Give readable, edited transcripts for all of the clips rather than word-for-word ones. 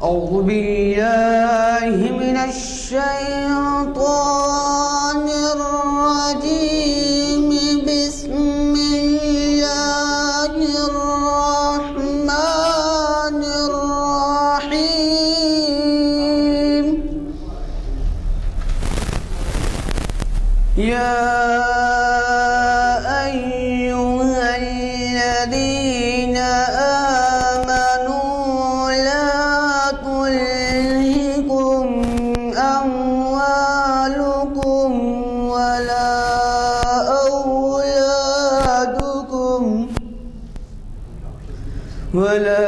أعوذ بالله من الشيطان الرجيم. بسم الله الرحمن الرحيم. يا أيها الذين آمنوا لا تلهكم أموالكم ولا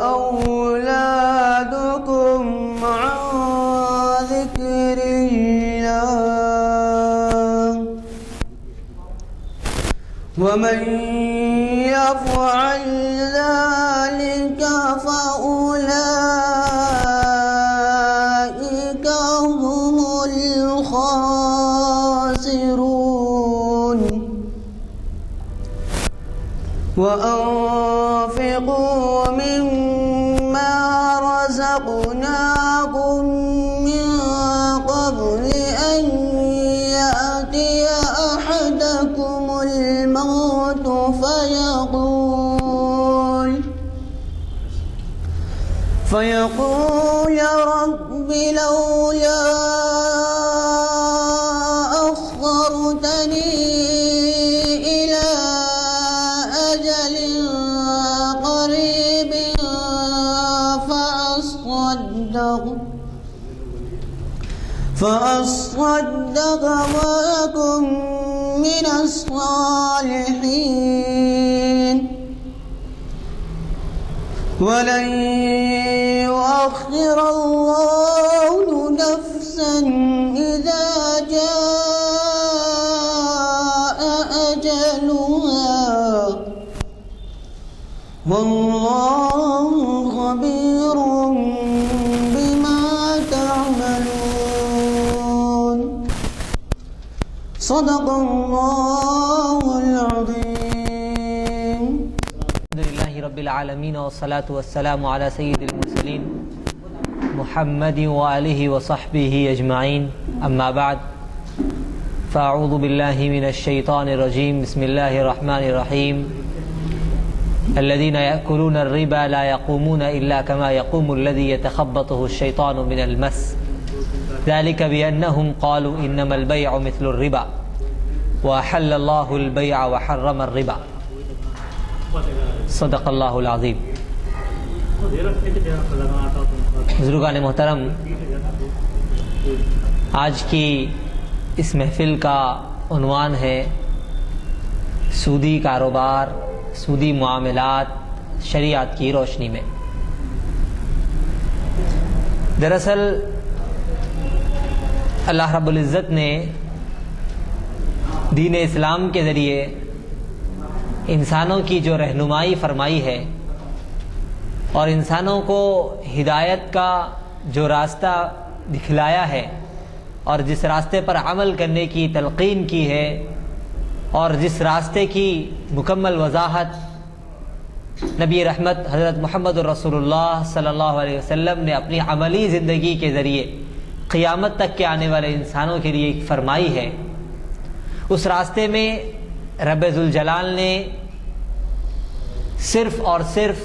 أولادكم عن ذكر الله ومن يفعل ذلك فأولئك هم الخاسرون. وأنفقوا مما رزقناكم من قبل أن يأتي أحدكم الموت فيقول رب لولا أخرتني إلى أجل قريب فأصدق وأكن من الصالحين. ولن يؤخر الله نفسا إذا جاء أجلها والله خبير بما تعملون. صدق الله العظيم. الحمد لله رب العالمين والصلاة والسلام على سيد المرسلين محمد وآله وصحبه أجمعين. أما بعد فأعوذ بالله من الشيطان الرجيم. بسم الله الرحمن الرحيم. الذين يأكلون الربا لا يقومون إلا كما يقوم الذي يتخبطه الشيطان من المس ذلك بأنهم قالوا إنما البيع مثل الربا وأحل الله البيع وحرم الربا. صدق اللہ العظیم. بزرگان محترم، آج کی اس محفل کا عنوان ہے سودی کاروبار، سودی معاملات شریعت کی روشنی میں. دراصل اللہ رب العزت نے دین اسلام کے ذریعے انسانوں کی جو رہنمائی فرمائی ہے اور انسانوں کو ہدایت کا جو راستہ دکھلایا ہے اور جس راستے پر عمل کرنے کی تلقین کی ہے اور جس راستے کی مکمل وضاحت نبی رحمت حضرت محمد رسول اللہ صلی اللہ علیہ وسلم نے اپنی عملی زندگی کے ذریعے قیامت تک کے آنے والے انسانوں کے لیے فرمائی ہے، اس راستے میں رب ذوالجلال نے صرف اور صرف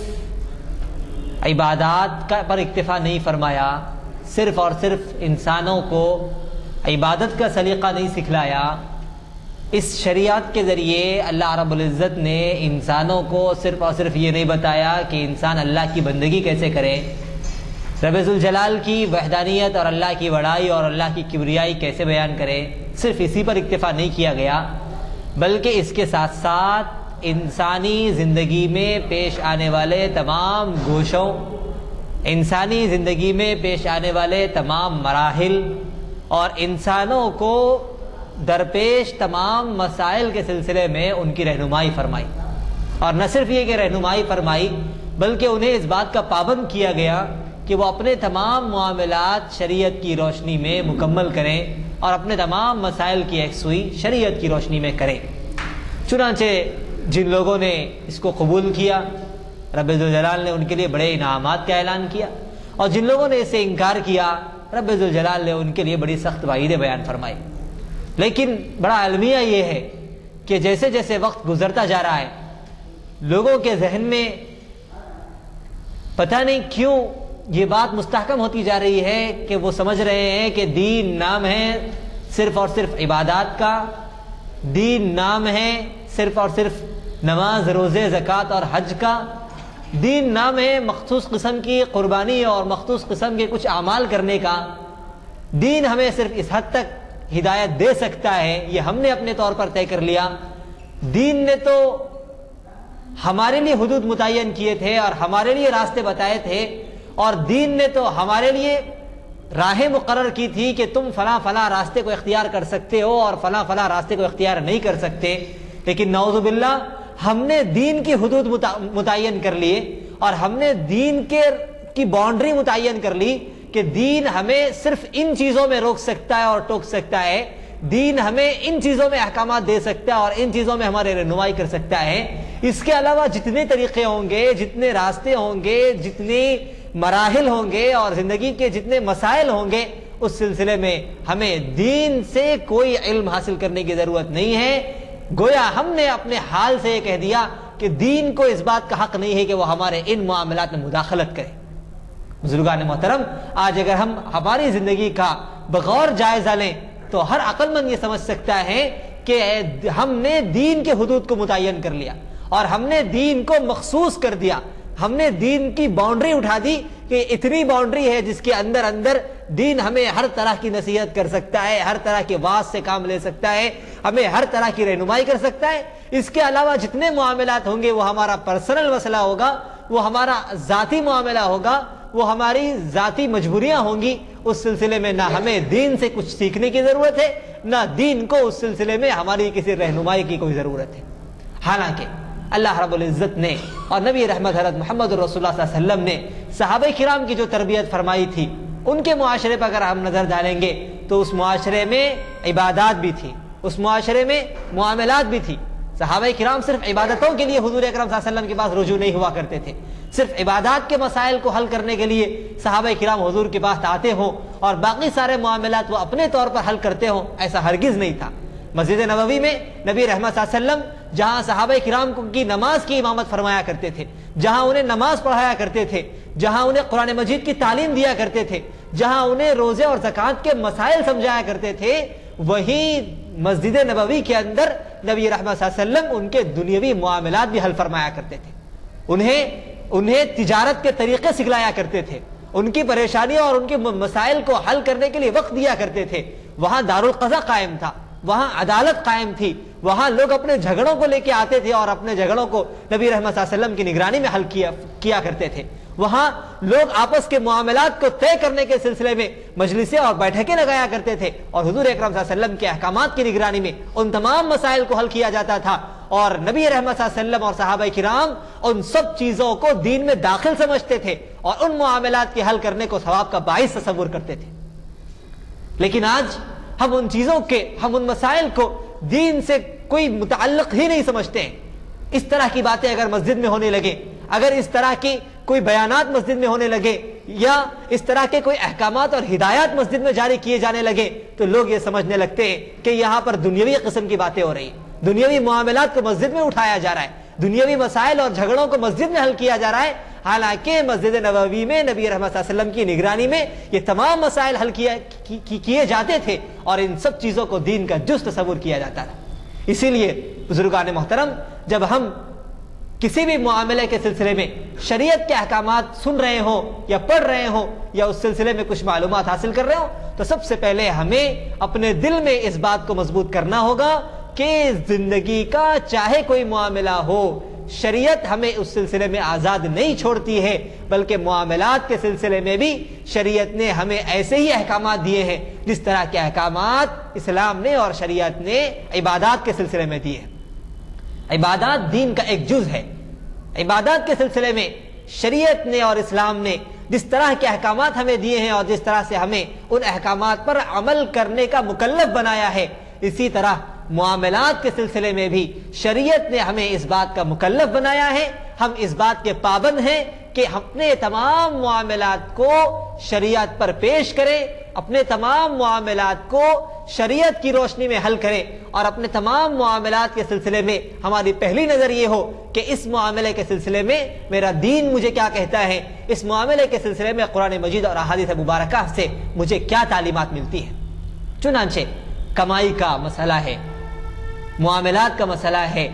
عبادات پر اکتفا نہیں فرمایا، صرف اور صرف انسانوں کو عبادت کا سلیقہ نہیں سکھلایا. اس شریعت کے ذریعے اللہ رب العزت نے انسانوں کو صرف اور صرف یہ نہیں بتایا کہ انسان اللہ کی بندگی کیسے کرے، رب ذوالجلال کی وحدانیت اور اللہ کی بڑائی اور اللہ کی کبریائی کیسے بیان کرے، صرف اسی پر اکتفا نہیں کیا گیا، بلکہ اس کے ساتھ ساتھ انسانی زندگی میں پیش آنے والے تمام گوشوں، انسانی زندگی میں پیش آنے والے تمام مراحل اور انسانوں کو درپیش تمام مسائل کے سلسلے میں ان کی رہنمائی فرمائی. اور نہ صرف یہ کہ رہنمائی فرمائی بلکہ انہیں اس بات کا پابند کیا گیا کہ وہ اپنے تمام معاملات شریعت کی روشنی میں مکمل کریں اور اپنے تمام مسائل کی یکسوئی شریعت کی روشنی میں کریں. چنانچہ جن لوگوں نے اس کو قبول کیا رب ذوالجلال نے ان کے لیے بڑے انعامات کا اعلان کیا، اور جن لوگوں نے اسے انکار کیا رب ذوالجلال نے ان کے لیے بڑی سخت وعیدیں بیان فرمائی۔ لیکن بڑا المیہ یہ ہے کہ جیسے جیسے وقت گزرتا جا رہا ہے لوگوں کے ذہن میں پتہ نہیں کیوں یہ بات مستحکم ہوتی جا رہی ہے کہ وہ سمجھ رہے ہیں کہ دین نام ہے صرف اور صرف عبادات کا، دین نام ہے صرف اور صرف نماز، روزے، زکوٰۃ اور حج کا، دین نام ہے مخصوص قسم کی قربانی اور مخصوص قسم کے کچھ اعمال کرنے کا، دین ہمیں صرف اس حد تک ہدایت دے سکتا ہے، یہ ہم نے اپنے طور پر طے کر لیا۔ دین نے تو ہمارے لیے حدود متعین کیے تھے اور ہمارے لیے راستے بتائے تھے، اور دین نے تو ہمارے لیے راہیں مقرر کی تھی کہ تم فلاں فلاں راستے کو اختیار کر سکتے ہو اور فلاں فلاں راستے کو اختیار نہیں کر سکتے۔ لیکن نعوذ باللہ ہم نے دین کی حدود متعین کر لیے، اور ہم نے دین کی باؤنڈری متعین کر لی کہ دین ہمیں صرف ان چیزوں میں روک سکتا ہے اور ٹوک سکتا ہے، دین ہمیں ان چیزوں میں احکامات دے سکتا ہے اور ان چیزوں میں ہمارے رہنمائی کر سکتا ہے، اس کے علاوہ جتنے طریقے ہوں گے، جتنے راستے ہوں گے، جتنے مراحل ہوں گے اور زندگی کے جتنے مسائل ہوں گے، اس سلسلے میں ہمیں دین سے کوئی علم حاصل کرنے کی ضرورت نہیں ہے۔ گویا ہم نے اپنے حال سے یہ کہہ دیا کہ دین کو اس بات کا حق نہیں ہے کہ وہ ہمارے ان معاملات میں مداخلت کرے۔ بزرگان محترم، آج اگر ہم ہماری زندگی کا بغور جائزہ لیں تو ہر عقل مند یہ سمجھ سکتا ہے کہ ہم نے دین کے حدود کو متعین کر لیا اور ہم نے دین کو مخصوص کر دیا، ہم نے دین کی باؤنڈری اٹھا دی کہ اتنی باؤنڈری ہے جس کے اندر دین ہمیں ہر طرح کی نصیحت کر سکتا ہے، ہر طرح کے واعظ سے کام لے سکتا ہے، ہمیں ہر طرح کی رہنمائی کر سکتا ہے۔ اس کے علاوہ جتنے معاملات ہوں گے وہ ہمارا پرسنل مسئلہ ہوگا، وہ ہمارا ذاتی معاملہ ہوگا، وہ ہماری ذاتی مجبوریاں ہوں گی، اس سلسلے میں نہ ہمیں دین سے کچھ سیکھنے کی ضرورت ہے، نہ دین کو اس سلسلے میں ہماری کسی رہنمائی کی کوئی ضرورت ہے۔ حالانکہ اللہ رب العزت نے اور نبی رحمت حضرت محمد رسول اللہ صلی اللہ علیہ وسلم نے صحابہ کرام کی جو تربیت فرمائی تھی، ان کے معاشرے پر اگر ہم نظر ڈالیں گے تو اس معاشرے میں عبادات بھی تھی، اس معاشرے میں معاملات بھی تھی۔ صحابہ کرام صرف عبادتوں کے لیے حضور اکرم صلی اللہ علیہ وسلم کے پاس رجوع نہیں ہوا کرتے تھے، صرف عبادات کے مسائل کو حل کرنے کے لیے صحابہ کرام حضور کے پاس آتے ہوں اور باقی سارے معاملات وہ اپنے طور پر حل کرتے ہوں، ایسا ہرگز نہیں تھا۔ مسجد نبوی میں نبی رحمت صلی اللہ علیہ وسلم جہاں صحابہ کرام کی نماز کی امامت فرمایا کرتے تھے، جہاں انہیں نماز پڑھایا کرتے تھے، جہاں انہیں قرآن مجید کی تعلیم دیا کرتے تھے، جہاں انہیں روزے اور زکوٰۃ کے مسائل سمجھایا کرتے تھے، وہی مسجد نبوی کے اندر نبی رحمت صلی اللہ علیہ وسلم ان کے دنیاوی معاملات بھی حل فرمایا کرتے تھے، انہیں تجارت کے طریقے سکھلایا کرتے تھے، ان کی پریشانیوں اور ان کے مسائل کو حل کرنے کے لیے وقت دیا کرتے تھے۔ وہاں دارالقضا قائم تھا، وہاں عدالت قائم تھی، وہاں لوگ اپنے جھگڑوں کو لے کے آتے تھے اور اپنے جھگڑوں کو نبی رحمت صلی اللہ علیہ وسلم کی نگرانی میں حل کیا کرتے تھے۔ وہاں لوگ آپس کے معاملات کو طے کرنے کے سلسلے میں مجلسیں اور بیٹھکیں لگایا کرتے تھے، اور حضور اکرم صلی اللہ علیہ وسلم کے احکامات کی نگرانی میں ان تمام مسائل کو حل کیا جاتا تھا، اور نبی رحمت صلی اللہ علیہ وسلم اور صحابہ کرام ان سب چیزوں کو دین میں داخل سمجھتے تھے اور ان معاملات کے حل کرنے کو ثواب کا باعث تصور کرتے تھے۔ لیکن آج ہم ان مسائل کو دین سے کوئی متعلق ہی نہیں سمجھتے ہیں۔ اس طرح کی باتیں اگر مسجد میں ہونے لگے، اگر اس طرح کی کوئی بیانات مسجد میں ہونے لگے، یا اس طرح کے کوئی احکامات اور ہدایات مسجد میں جاری کیے جانے لگے، تو لوگ یہ سمجھنے لگتے ہیں کہ یہاں پر دنیاوی قسم کی باتیں ہو رہی ہیں، دنیاوی معاملات کو مسجد میں اٹھایا جا رہا ہے، دنیاوی مسائل اور جھگڑوں کو مسجد میں حل کیا جا رہا ہے۔ حالانکہ مسجد نبوی میں نبی رحمت صلی اللہ علیہ وسلم کی نگرانی میں یہ تمام مسائل حل کیے جاتے تھے، اور ان سب چیزوں کو دین کا جز تصور کیا جاتا تھا۔ اسی لیے بزرگان محترم، جب ہم کسی بھی معاملے کے سلسلے میں شریعت کے احکامات سن رہے ہوں یا پڑھ رہے ہوں یا اس سلسلے میں کچھ معلومات حاصل کر رہے ہوں، تو سب سے پہلے ہمیں اپنے دل میں اس بات کو مضبوط کرنا ہوگا کہ زندگی کا چاہے کوئی معاملہ ہو، شریعت ہمیں اس سلسلے میں آزاد نہیں چھوڑتی ہے، بلکہ معاملات کے سلسلے میں بھی شریعت نے ہمیں ایسے ہی احکامات دیے ہیں جس طرح کے احکامات اسلام نے اور شریعت نے عبادات کے سلسلے میں دیے ہیں۔ عبادات دین کا ایک جز ہے۔ عبادات کے سلسلے میں شریعت نے اور اسلام نے جس طرح کے احکامات ہمیں دیے ہیں اور جس طرح سے ہمیں ان احکامات پر عمل کرنے کا مکلف بنایا ہے، اسی طرح معاملات کے سلسلے میں بھی شریعت نے ہمیں اس بات کا مکلف بنایا ہے، ہم اس بات کے پابند ہیں کہ اپنے تمام معاملات کو شریعت پر پیش کریں، اپنے تمام معاملات کو شریعت کی روشنی میں حل کریں، اور اپنے تمام معاملات کے سلسلے میں ہماری پہلی نظر یہ ہو کہ اس معاملے کے سلسلے میں میرا دین مجھے کیا کہتا ہے، اس معاملے کے سلسلے میں قرآن مجید اور احادیث مبارکہ سے مجھے کیا تعلیمات ملتی ہیں۔ چنانچہ کمائی کا مسئلہ ہے، معاملات کا مسئلہ ہے،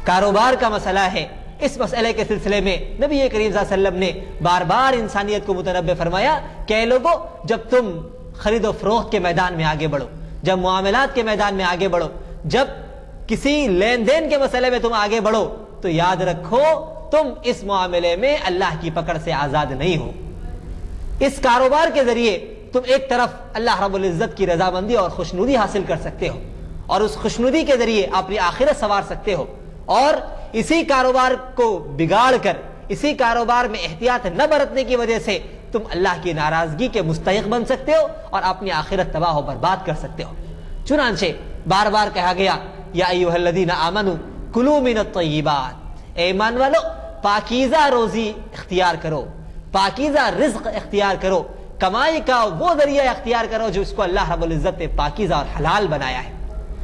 کاروبار کا مسئلہ ہے، اس مسئلے کے سلسلے میں نبی کریم صلی اللہ علیہ وسلم نے بار بار انسانیت کو متنبہ فرمایا کہ اے لوگو، جب تم خرید و فروخت کے میدان میں آگے بڑھو، جب معاملات کے میدان میں آگے بڑھو، جب کسی لین دین کے مسئلے میں تم آگے بڑھو، تو یاد رکھو تم اس معاملے میں اللہ کی پکڑ سے آزاد نہیں ہو۔ اس کاروبار کے ذریعے تم ایک طرف اللہ رب العزت کی رضامندی اور خوشنودی حاصل کر سکتے ہو، اور اس خوشنودی کے ذریعے اپنی آخرت سنوار سکتے ہو، اور اسی کاروبار کو بگاڑ کر، اسی کاروبار میں احتیاط نہ برتنے کی وجہ سے تم اللہ کی ناراضگی کے مستحق بن سکتے ہو اور اپنی آخرت تباہ و برباد کر سکتے ہو۔ چنانچہ بار بار کہا گیا یا ایھا الذین آمنوا کلوا من الطیبات، اے ایمان والو پاکیزہ روزی اختیار کرو، پاکیزہ رزق اختیار کرو، کمائی کا وہ ذریعہ اختیار کرو جو اس کو اللہ رب العزت نے پاکیزہ اور حلال بنایا ہے۔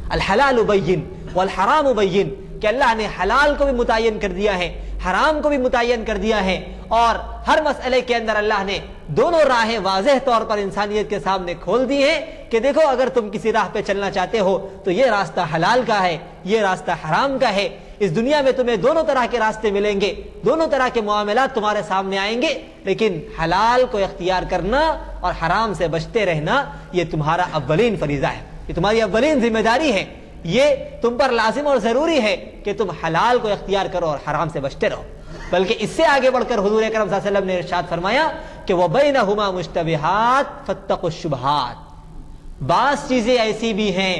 الحلال بین والحرام بین، کہ اللہ نے حلال کو بھی متعین کر دیا ہے، حرام کو بھی متعین کر دیا ہے، اور ہر مسئلے کے اندر اللہ نے دونوں راہیں واضح طور پر انسانیت کے سامنے کھول دی ہیں کہ دیکھو اگر تم کسی راہ پہ چلنا چاہتے ہو تو یہ راستہ حلال کا ہے، یہ راستہ حرام کا ہے۔ اس دنیا میں تمہیں دونوں طرح کے راستے ملیں گے، دونوں طرح کے معاملات تمہارے سامنے آئیں گے، لیکن حلال کو اختیار کرنا اور حرام سے بچتے رہنا یہ تمہارا اولین فریضہ ہے، یہ تمہاری اولین ذمہ داری ہے، یہ تم پر لازم اور ضروری ہے کہ تم حلال کو اختیار کرو اور حرام سے بچتے رہو۔ بلکہ اس سے آگے بڑھ کر حضور اکرم صلی اللہ علیہ وسلم نے ارشاد فرمایا کہ وَبَيْنَهُمَا مُشْتَبِهَاتٌ فَاتَّقُوا الشُّبُهَاتِ، بعض چیزیں ایسی بھی ہیں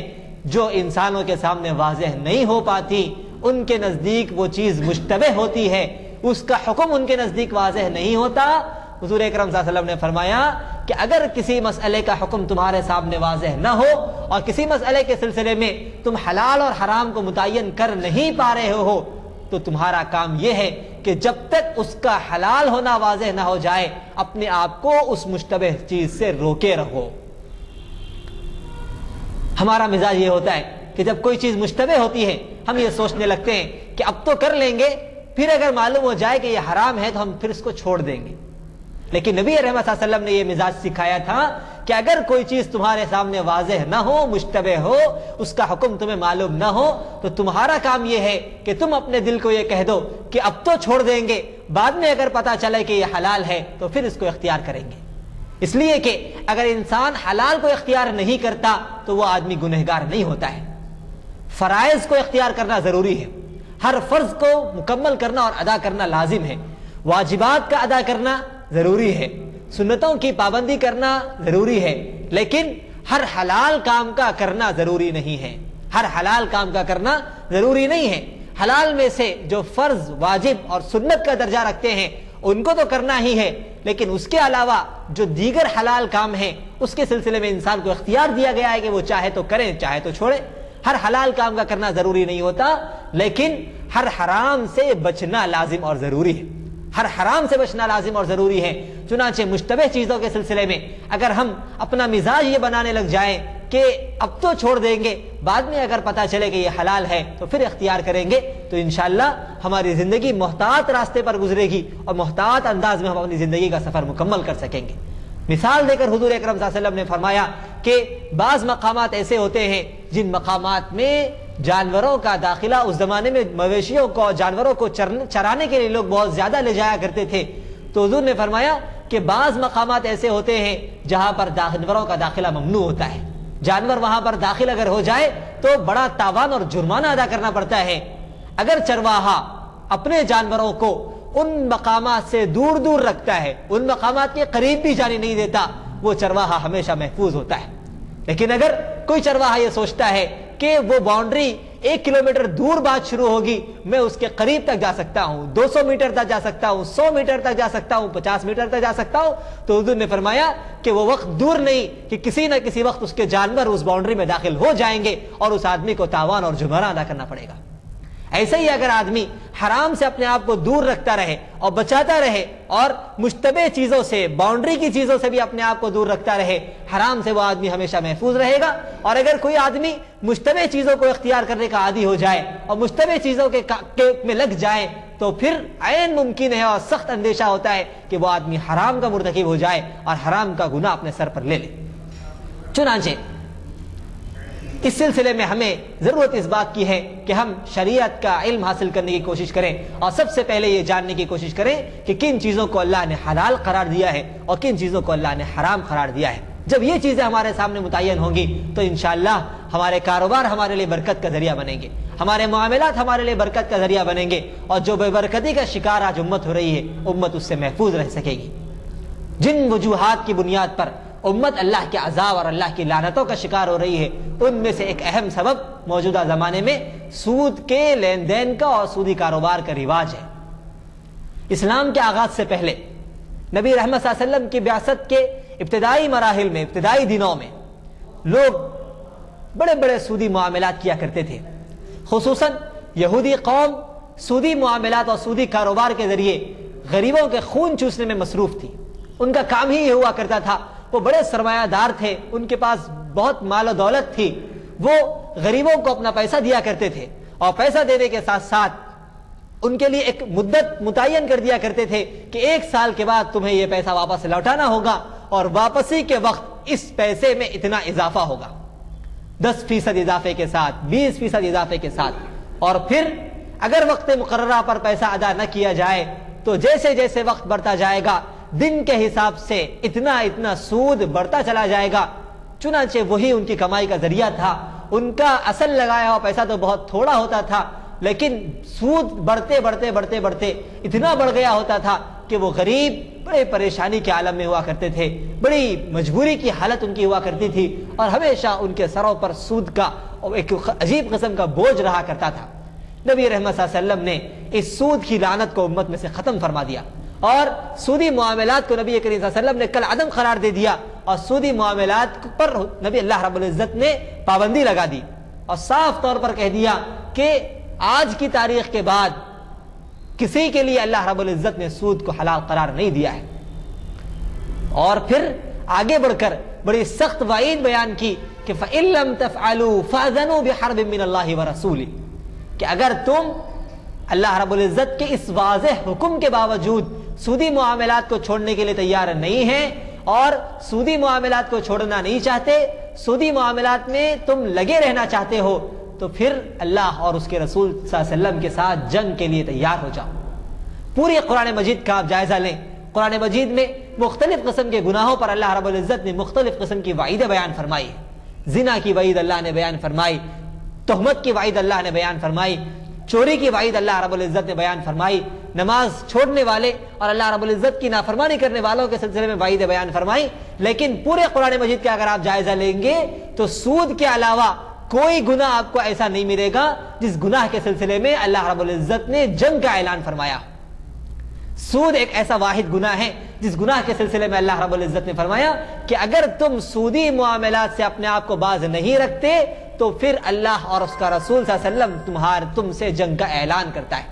جو انسانوں کے سامنے واضح نہیں ہو پاتی، ان کے نزدیک وہ چیز مشتبہ ہوتی ہے، اس کا حکم ان کے نزدیک واضح نہیں ہوتا۔ حضور اکرم صلی اللہ علیہ وسلم نے فرمایا کہ اگر کسی مسئلے کا حکم تمہارے سامنے واضح نہ ہو اور کسی مسئلے کے سلسلے میں تم حلال اور حرام کو متعین کر نہیں پا رہے ہو تو تمہارا کام یہ ہے کہ جب تک اس کا حلال ہونا واضح نہ ہو جائے اپنے آپ کو اس مشتبہ چیز سے روکے رہو۔ ہمارا مزاج یہ ہوتا ہے کہ جب کوئی چیز مشتبہ ہوتی ہے ہم یہ سوچنے لگتے ہیں کہ اب تو کر لیں گے، پھر اگر معلوم ہو جائے کہ یہ حرام ہے تو ہم پھر اس کو چھوڑ دیں گے۔ لیکن نبی رحمت صلی اللہ علیہ وسلم نے یہ مزاج سکھایا تھا کہ اگر کوئی چیز تمہارے سامنے واضح نہ ہو، مشتبہ ہو، اس کا حکم تمہیں معلوم نہ ہو، تو تمہارا کام یہ ہے کہ تم اپنے دل کو یہ کہہ دو کہ اب تو چھوڑ دیں گے، بعد میں اگر پتا چلے کہ یہ حلال ہے تو پھر اس کو اختیار کریں گے۔ اس لیے کہ اگر انسان حلال کو اختیار نہیں کرتا تو وہ آدمی گنہگار نہیں ہوتا ہے۔ فرائض کو اختیار کرنا ضروری ہے، ہر فرض کو مکمل کرنا اور ادا کرنا لازم ہے، واجبات کا ادا کرنا ضروری ہے، سنتوں کی پابندی کرنا ضروری ہے، لیکن ہر حلال کام کا کرنا ضروری نہیں ہے، ہر حلال کام کا کرنا ضروری نہیں ہے۔ حلال میں سے جو فرض، واجب اور سنت کا درجہ رکھتے ہیں ان کو تو کرنا ہی ہے، لیکن اس کے علاوہ جو دیگر حلال کام ہیں اس کے سلسلے میں انسان کو اختیار دیا گیا ہے کہ وہ چاہے تو کرے چاہے تو چھوڑے۔ ہر حلال کام کا کرنا ضروری نہیں ہوتا، لیکن ہر حرام سے بچنا لازم اور ضروری ہے، ہر حرام سے بچنا لازم اور ضروری ہے۔ چنانچہ مشتبہ چیزوں کے سلسلے میں اگر ہم اپنا مزاج یہ بنانے لگ جائیں کہ اب تو چھوڑ دیں گے، بعد میں اگر پتہ چلے کہ یہ حلال ہے تو پھر اختیار کریں گے، تو انشاءاللہ ہماری زندگی محتاط راستے پر گزرے گی اور محتاط انداز میں ہم اپنی زندگی کا سفر مکمل کر سکیں گے۔ مثال دے کر حضور اکرم صلی اللہ علیہ وسلم نے فرمایا کہ بعض مقامات ایسے ہوتے ہیں جن مقامات میں جانوروں کا داخلہ، اس زمانے میں مویشیوں کو، جانوروں کو چرانے کے لیے لوگ بہت زیادہ لے جایا کرتے تھے، تو حضور نے فرمایا کہ بعض مقامات ایسے ہوتے ہیں جہاں پر جانوروں کا داخلہ ممنوع ہوتا ہے، جانور وہاں پر داخل اگر ہو جائے تو بڑا تاوان اور جرمانہ ادا کرنا پڑتا ہے۔ اگر چرواہا اپنے جانوروں کو ان مقامات سے دور دور رکھتا ہے، ان مقامات کے قریب بھی جانے نہیں دیتا، وہ چرواہا ہمیشہ محفوظ ہوتا ہے۔ لیکن اگر کوئی چرواہا یہ سوچتا ہے کہ وہ باؤنڈری 1 کلومیٹر دور بات شروع ہوگی میں اس کے قریب تک جا سکتا ہوں، 200 میٹر تک جا سکتا ہوں، 100 میٹر تک جا سکتا ہوں، 50 میٹر تک جا سکتا ہوں، تو حضور نے فرمایا کہ وہ وقت دور نہیں کہ کسی نہ کسی وقت اس کے جانور اس باؤنڈری میں داخل ہو جائیں گے اور اس آدمی کو تاوان اور جرمانہ ادا کرنا پڑے گا۔ ایسے ہی اگر آدمی حرام سے اپنے آپ کو دور رکھتا رہے اور بچاتا رہے اور مشتبہ چیزوں سے، باؤنڈری کی چیزوں سے بھی اپنے آپ کو دور رکھتا رہے، حرام سے وہ آدمی ہمیشہ محفوظ رہے گا۔ اور اگر کوئی آدمی مشتبہ چیزوں کو اختیار کرنے کا عادی ہو جائے اور مشتبہ چیزوں کے میں لگ جائے تو پھر عین ممکن ہے اور سخت اندیشہ ہوتا ہے کہ وہ آدمی حرام کا مرتکب ہو جائے اور حرام کا گناہ اپنے سر پر لے لے۔ چنانچہ اس سلسلے میں ہمیں ضرورت اس بات کی ہے کہ ہم شریعت کا علم حاصل کرنے کی کوشش کریں اور سب سے پہلے یہ جاننے کی کوشش کریں کہ کن چیزوں کو اللہ نے حلال قرار دیا ہے اور کن چیزوں کو اللہ نے حرام قرار دیا ہے۔ جب یہ چیزیں ہمارے سامنے متعین ہوں گی تو انشاءاللہ ہمارے کاروبار ہمارے لیے برکت کا ذریعہ بنیں گے، ہمارے معاملات ہمارے لیے برکت کا ذریعہ بنیں گے، اور جو بے برکتی کا شکار آج امت ہو رہی ہے، امت اس سے محفوظ رہ سکے گی۔ جن وجوہات کی بنیاد پر امت اللہ کے عذاب اور اللہ کی لعنتوں کا شکار ہو رہی ہے، ان میں سے ایک اہم سبب موجودہ زمانے میں سود کے لین دین کا اور سودی کاروبار کا رواج ہے۔ اسلام کے آغاز سے پہلے نبی رحمت صلی اللہ علیہ وسلم کی بعثت کے ابتدائی مراحل میں، ابتدائی دنوں میں لوگ بڑے بڑے سودی معاملات کیا کرتے تھے۔ خصوصاً یہودی قوم سودی معاملات اور سودی کاروبار کے ذریعے غریبوں کے خون چوسنے میں مصروف تھی۔ ان کا کام ہی یہ ہوا کرتا تھا، وہ بڑے سرمایہ دار تھے، ان کے پاس بہت مال و دولت تھی، وہ غریبوں کو اپنا پیسہ دیا کرتے تھے اور پیسہ دینے کے ساتھ ساتھ ان کے لیے ایک مدت متعین کر دیا کرتے تھے کہ 1 سال کے بعد تمہیں یہ پیسہ واپس لوٹانا ہوگا اور واپسی کے وقت اس پیسے میں اتنا اضافہ ہوگا، 10% اضافے کے ساتھ، 20% اضافے کے ساتھ۔ اور پھر اگر وقت مقررہ پر پیسہ ادا نہ کیا جائے تو جیسے جیسے وقت بڑھتا جائے گا دن کے حساب سے اتنا سود بڑھتا چلا جائے گا۔ چنانچہ وہی ان کی کمائی کا ذریعہ تھا۔ ان کا اصل لگایا ہوا پیسہ تو بہت تھوڑا ہوتا تھا، لیکن سود بڑھتے اتنا بڑھ گیا ہوتا تھا کہ وہ غریب بڑے پریشانی کے عالم میں ہوا کرتے تھے، بڑی مجبوری کی حالت ان کی ہوا کرتی تھی اور ہمیشہ ان کے سروں پر سود کا ایک عجیب قسم کا بوجھ رہا کرتا تھا۔ نبی رحمت صلی اللہ علیہ وسلم نے اس سود کی لعنت کو امت میں سے ختم فرما دیا اور سودی معاملات کو نبی کریم صلی اللہ علیہ وسلم نے کل عدم قرار دے دیا اور سودی معاملات پر نبی اللہ رب العزت نے پابندی لگا دی اور صاف طور پر کہہ دیا کہ آج کی تاریخ کے بعد کسی کے لیے اللہ رب العزت نے سود کو حلال قرار نہیں دیا ہے۔ اور پھر آگے بڑھ کر بڑی سخت وعید بیان کی کہ فَإِن لَمْ تَفْعَلُوا فَأْذَنُوا بِحَرْبٍ مِّنَ اللَّهِ وَرَسُولِهِ، کہ اگر تم اللہ رب العزت کے اس واضح حکم کے باوجود سودی معاملات کو چھوڑنے کے لیے تیار نہیں ہیں اور سودی معاملات کو چھوڑنا نہیں چاہتے، سودی معاملات میں تم لگے رہنا چاہتے ہو، تو پھر اللہ اور اس کے رسول صلی اللہ علیہ وسلم کے ساتھ جنگ کے لیے تیار ہو جاؤ۔ پوری قرآن مجید کا آپ جائزہ لیں، قرآن مجید میں مختلف قسم کے گناہوں پر اللہ رب العزت نے مختلف قسم کی وعیدیں بیان فرمائی ہے۔ زنا کی وعید اللہ نے بیان فرمائی، تہمت کی وعید اللہ نے بیان فرمائی، چوری کی وعید اللہ رب العزت نے بیان فرمائی، نماز چھوڑنے والے اور اللہ رب العزت کی نافرمانی کرنے والوں کے سلسلے میں وعید بیان فرمائی۔ لیکن پورے قرآن مجید کا اگر آپ جائزہ لیں گے تو سود کے علاوہ کوئی گناہ آپ کو ایسا نہیں ملے گا جس گناہ کے سلسلے میں اللہ رب العزت نے جنگ کا اعلان فرمایا۔ سود ایک ایسا واحد گناہ ہے جس گناہ کے سلسلے میں اللہ رب العزت نے فرمایا کہ اگر تم سودی معاملات سے اپنے آپ کو باز نہیں رکھتے تو پھر اللہ اور اس کا رسول صلی اللہ علیہ وسلم تم سے جنگ کا اعلان کرتا ہے،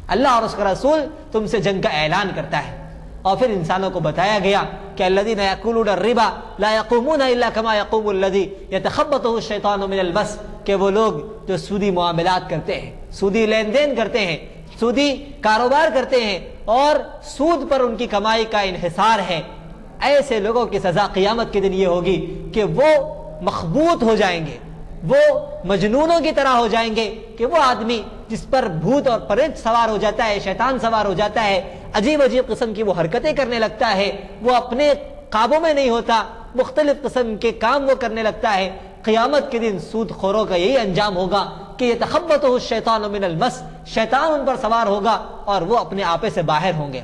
اللہ اور اس کا رسول تم سے جنگ کا اعلان کرتا ہے۔ اور پھر انسانوں کو بتایا گیا کہ الذین یأکلون الربا لا یقومون الا کما یقوم الذی یتخبطہ الشیطان من المس، کہ وہ لوگ جو سودی معاملات کرتے ہیں، سودی لین دین کرتے ہیں، سودی کاروبار کرتے ہیں اور سود پر ان کی کمائی کا انحصار ہے، ایسے لوگوں کی سزا قیامت کے دن یہ ہوگی کہ وہ مخبوط ہو جائیں گے، وہ مجنونوں کی طرح ہو جائیں گے کہ وہ آدمی جس پر بھوت اور پریت سوار ہو جاتا ہے، شیطان سوار ہو جاتا ہے، عجیب عجیب قسم کی وہ حرکتیں کرنے لگتا ہے، وہ اپنے قابو میں نہیں ہوتا، مختلف قسم کے کام وہ کرنے لگتا ہے، قیامت کے دن سود خوروں کا یہی انجام ہوگا کہ یتخبطہ الشیطان من المس، شیطان ان پر سوار ہوگا اور وہ اپنے آپے سے باہر ہوں گے۔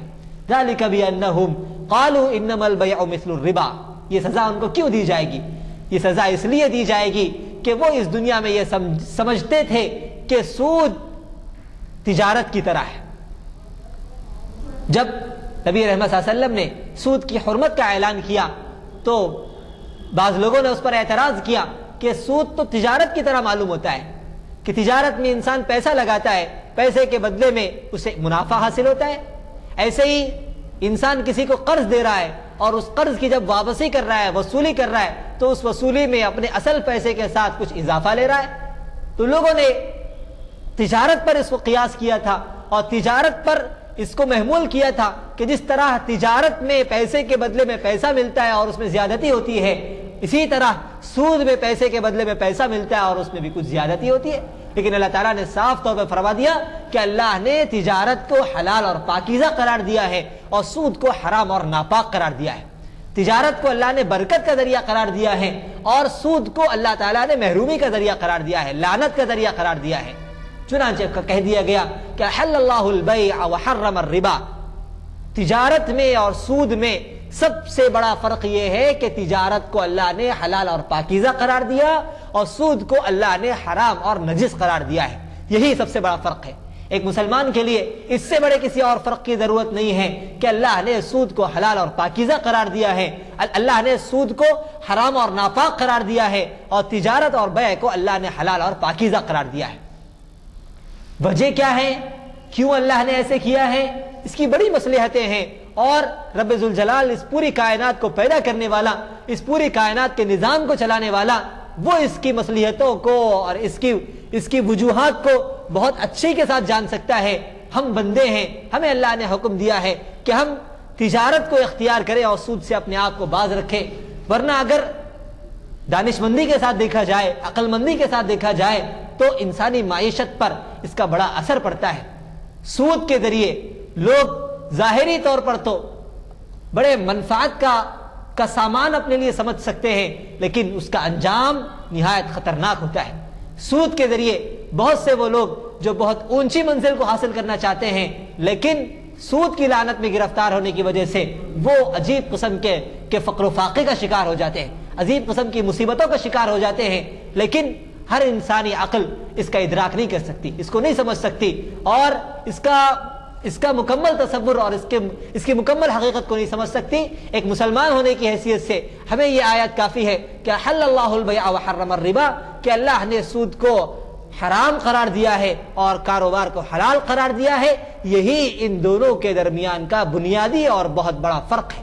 ذالک بانہم قالوا انما البیع مثل الربا، یہ سزا ان کو کیوں دی جائے گی؟ یہ سزا اس لیے دی جائے گی کہ وہ اس دنیا میں یہ سمجھتے تھے کہ سود تجارت کی طرح ہے۔ جب نبی رحمت صلی اللہ علیہ وسلم نے سود کی حرمت کا اعلان کیا تو بعض لوگوں نے اس پر اعتراض کیا کہ سود تو تجارت کی طرح معلوم ہوتا ہے کہ تجارت میں انسان پیسہ لگاتا ہے، پیسے کے بدلے میں اسے منافع حاصل ہوتا ہے، ایسے ہی انسان کسی کو قرض دے رہا ہے اور اس قرض کی جب واپسی کر رہا ہے، وصولی کر رہا ہے، تو اس وصولی میں اپنے اصل پیسے کے ساتھ کچھ اضافہ لے رہا ہے۔ تو لوگوں نے تجارت پر اس کو قیاس کیا تھا اور تجارت پر اس کو محمول کیا تھا کہ جس طرح تجارت میں پیسے کے بدلے میں پیسہ ملتا ہے اور اس میں زیادتی ہوتی ہے، اسی طرح سود میں پیسے کے بدلے میں پیسہ ملتا ہے اور اس میں بھی کچھ زیادتی ہوتی ہے۔ لیکن اللہ تعالیٰ نے صاف طور پہ فرما دیا کہ اللہ نے تجارت کو حلال اور پاکیزہ قرار دیا ہے اور سود کو حرام اور ناپاک قرار دیا ہے۔ تجارت کو اللہ نے برکت کا ذریعہ قرار دیا ہے اور سود کو اللہ تعالیٰ نے محرومی کا ذریعہ قرار دیا ہے، لعنت کا ذریعہ قرار دیا ہے۔ چنانچہ کہہ دیا گیا کہ حل اللہ البیع وحرم الربا، تجارت میں اور سود میں سب سے بڑا فرق یہ ہے کہ تجارت کو اللہ نے حلال اور پاکیزہ قرار دیا اور سود کو اللہ نے حرام اور نجس قرار دیا ہے۔ یہی سب سے بڑا فرق ہے۔ ایک مسلمان کے لیے اس سے بڑے کسی اور فرق کی ضرورت نہیں ہے کہ اللہ نے سود کو حلال اور پاکیزہ قرار دیا ہے، اللہ نے سود کو حرام اور ناپاک قرار دیا ہے اور تجارت اور بیع کو اللہ نے حلال اور پاکیزہ قرار دیا ہے۔ وجہ کیا ہے؟ کیوں اللہ نے ایسے کیا ہے؟ اس کی بڑی مصلحتیں ہیں اور رب ذوالجلال اس پوری کائنات کو پیدا کرنے والا، اس پوری کائنات کے نظام کو چلانے والا، وہ اس کی مصلحتوں کو اور اس کی وجوہات کو بہت اچھی کے ساتھ جان سکتا ہے۔ ہم بندے ہیں، ہمیں اللہ نے حکم دیا ہے کہ ہم تجارت کو اختیار کریں اور سود سے اپنے آپ کو باز رکھیں، ورنہ اگر دانش مندی کے ساتھ دیکھا جائے، عقل مندی کے ساتھ دیکھا جائے تو انسانی معیشت پر اس کا بڑا اثر پڑتا ہے۔ سود کے ذریعے لوگ ظاہری طور پر تو بڑے منفعت کا سامان اپنے لیے سمجھ سکتے ہیں، لیکن اس کا انجام نہایت خطرناک ہوتا ہے۔ سود کے ذریعے بہت سے وہ لوگ جو بہت اونچی منزل کو حاصل کرنا چاہتے ہیں، لیکن سود کی لعنت میں گرفتار ہونے کی وجہ سے وہ عجیب قسم کے فقر و فاقے کا شکار ہو جاتے ہیں، عجیب قسم کی مصیبتوں کا شکار ہو جاتے ہیں۔ لیکن ہر انسانی عقل اس کا ادراک نہیں کر سکتی، اس کو نہیں سمجھ سکتی اور اس کا مکمل تصور اور اس کی مکمل حقیقت کو نہیں سمجھ سکتی۔ ایک مسلمان ہونے کی حیثیت سے ہمیں یہ آیت کافی ہے کہ حل اللہ البیع وحرم الربا، کہ اللہ نے سود کو حرام قرار دیا ہے اور کاروبار کو حلال قرار دیا ہے۔ یہی ان دونوں کے درمیان کا بنیادی اور بہت بڑا فرق ہے۔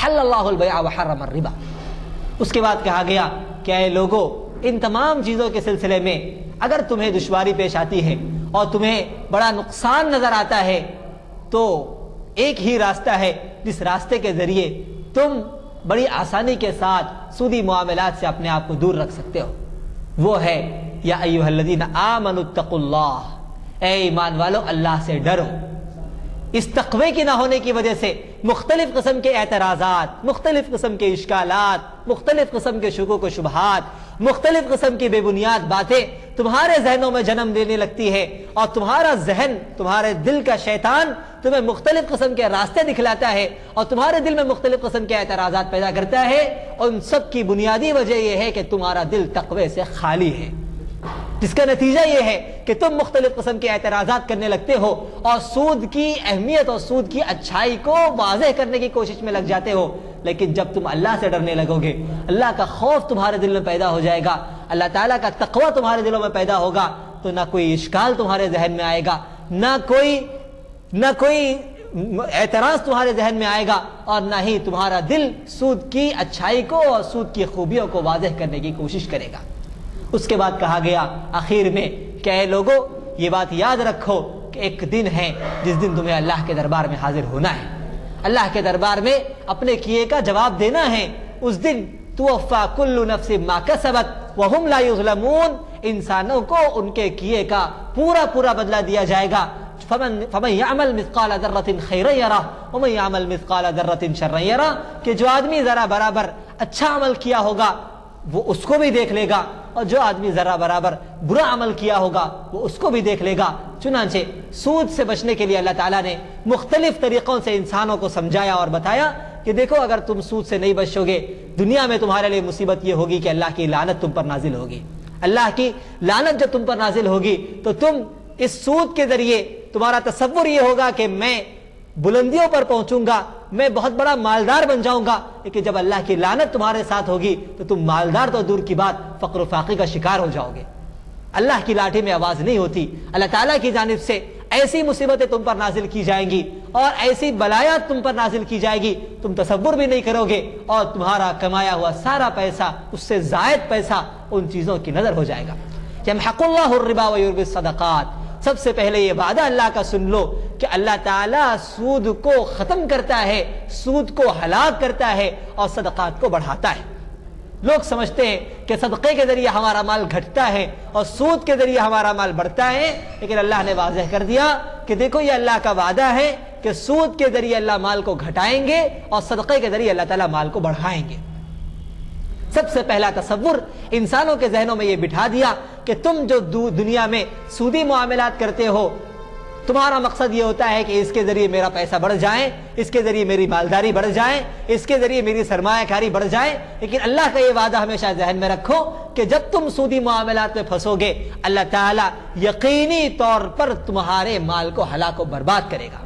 حل اللہ البیع وحرم الربا، اس کے بعد کہا گیا کہ اے لوگو، ان تمام چیزوں کے سلسلے میں اگر تمہیں دشواری پیش آتی ہے اور تمہیں بڑا نقصان نظر آتا ہے تو ایک ہی راستہ ہے جس راستے کے ذریعے تم بڑی آسانی کے ساتھ سودی معاملات سے اپنے آپ کو دور رکھ سکتے ہو، وہ ہے یا ایھا الذین آمنوا اتقوا اللہ، اے ایمان والو اللہ سے ڈرو۔ اس تقوی کی نہ ہونے کی وجہ سے مختلف قسم کے اعتراضات، مختلف قسم کے اشکالات، مختلف قسم کے شکوک و شبہات، مختلف قسم کی بے بنیاد باتیں تمہارے ذہنوں میں جنم دینے لگتی ہے اور تمہارا ذہن، تمہارے دل کا شیطان تمہیں مختلف قسم کے راستے دکھلاتا ہے اور تمہارے دل میں مختلف قسم کے اعتراضات پیدا کرتا ہے۔ ان سب کی بنیادی وجہ یہ ہے کہ تمہارا دل تقوی سے خالی ہے، جس کا نتیجہ یہ ہے کہ تم مختلف قسم کے اعتراضات کرنے لگتے ہو اور سود کی اہمیت اور سود کی اچھائی کو واضح کرنے کی کوشش میں لگ جاتے ہو۔ لیکن جب تم اللہ سے ڈرنے لگو گے، اللہ کا خوف تمہارے دل میں پیدا ہو جائے گا، اللہ تعالیٰ کا تقوی تمہارے دلوں میں پیدا ہوگا، تو نہ کوئی اشکال تمہارے ذہن میں آئے گا، نہ کوئی اعتراض تمہارے ذہن میں آئے گا اور نہ ہی تمہارا دل سود کی اچھائی کو اور سود کی خوبیوں کو واضح کرنے کی کوشش کرے گا۔ اس کے بعد کہا گیا آخر میں کہ اے لوگو، یہ بات یاد رکھو کہ ایک دن ہے جس دن تمہیں اللہ کے دربار میں حاضر ہونا ہے، اللہ کے دربار میں اپنے کیے کا جواب دینا ہے۔ اس دن توفا کل نفس ما کسبت وہم لا یظلمون، انسانوں کو ان کے کیے کا پورا بدلہ دیا جائے گا۔ فمن یعمل مثقال ذرۃ خیرا یرہ ومن یعمل مثقال ذرۃ شرا یرہ، کہ جو آدمی ذرا برابر اچھا عمل کیا ہوگا وہ اس کو بھی دیکھ لے گا اور جو آدمی ذرا برابر برا عمل کیا ہوگا وہ اس کو بھی دیکھ لے گا۔ چنانچہ سود سے بچنے کے لیے اللہ تعالیٰ نے مختلف طریقوں سے انسانوں کو سمجھایا اور بتایا کہ دیکھو، اگر تم سود سے نہیں بچو گے، دنیا میں تمہارے لیے مصیبت یہ ہوگی کہ اللہ کی لعنت تم پر نازل ہوگی، اللہ کی لعنت جب تم پر نازل ہوگی تو تم اس سود کے ذریعے تمہارا تصور یہ ہوگا کہ میں بلندیوں پر پہنچوں گا، میں بہت بڑا مالدار بن جاؤں گا، لیکن جب اللہ کی لعنت تمہارے ساتھ ہوگی تو تم مالدار تو دور کی بات فقر و فاقے کا شکار ہو جاؤ گے۔ اللہ کی لاٹھی میں آواز نہیں ہوتی، اللہ تعالیٰ کی جانب سے ایسی مصیبتیں تم پر نازل کی جائیں گی اور ایسی بلایات تم پر نازل کی جائے گی تم تصور بھی نہیں کرو گے، اور تمہارا کمایا ہوا سارا پیسہ، اس سے زائد پیسہ ان چیزوں کی نظر ہو جائے گا۔ یمحق اللہ الربا ویربی الصدقات، سب سے پہلے یہ وعدہ اللہ کا سن لو کہ اللہ تعالیٰ سود کو ختم کرتا ہے، سود کو ہلاک کرتا ہے اور صدقات کو بڑھاتا ہے۔ لوگ سمجھتے ہیں کہ صدقے کے ذریعے ہمارا مال گھٹتا ہے اور سود کے ذریعے ہمارا مال بڑھتا ہے، لیکن اللہ نے واضح کر دیا کہ دیکھو یہ اللہ کا وعدہ ہے کہ سود کے ذریعے اللہ مال کو گھٹائیں گے اور صدقے کے ذریعے اللہ تعالیٰ مال کو بڑھائیں گے۔ سب سے پہلا تصور انسانوں کے ذہنوں میں یہ بٹھا دیا کہ تم جو دنیا میں سودی معاملات کرتے ہو، تمہارا مقصد یہ ہوتا ہے کہ اس کے ذریعے میرا پیسہ بڑھ جائے، اس کے ذریعے میری مالداری بڑھ جائے، اس کے ذریعے میری سرمایہ کاری بڑھ جائے۔ لیکن اللہ کا یہ وعدہ ہمیشہ ذہن میں رکھو کہ جب تم سودی معاملات میں پھنسو گے، اللہ تعالیٰ یقینی طور پر تمہارے مال کو ہلاک و برباد کرے گا۔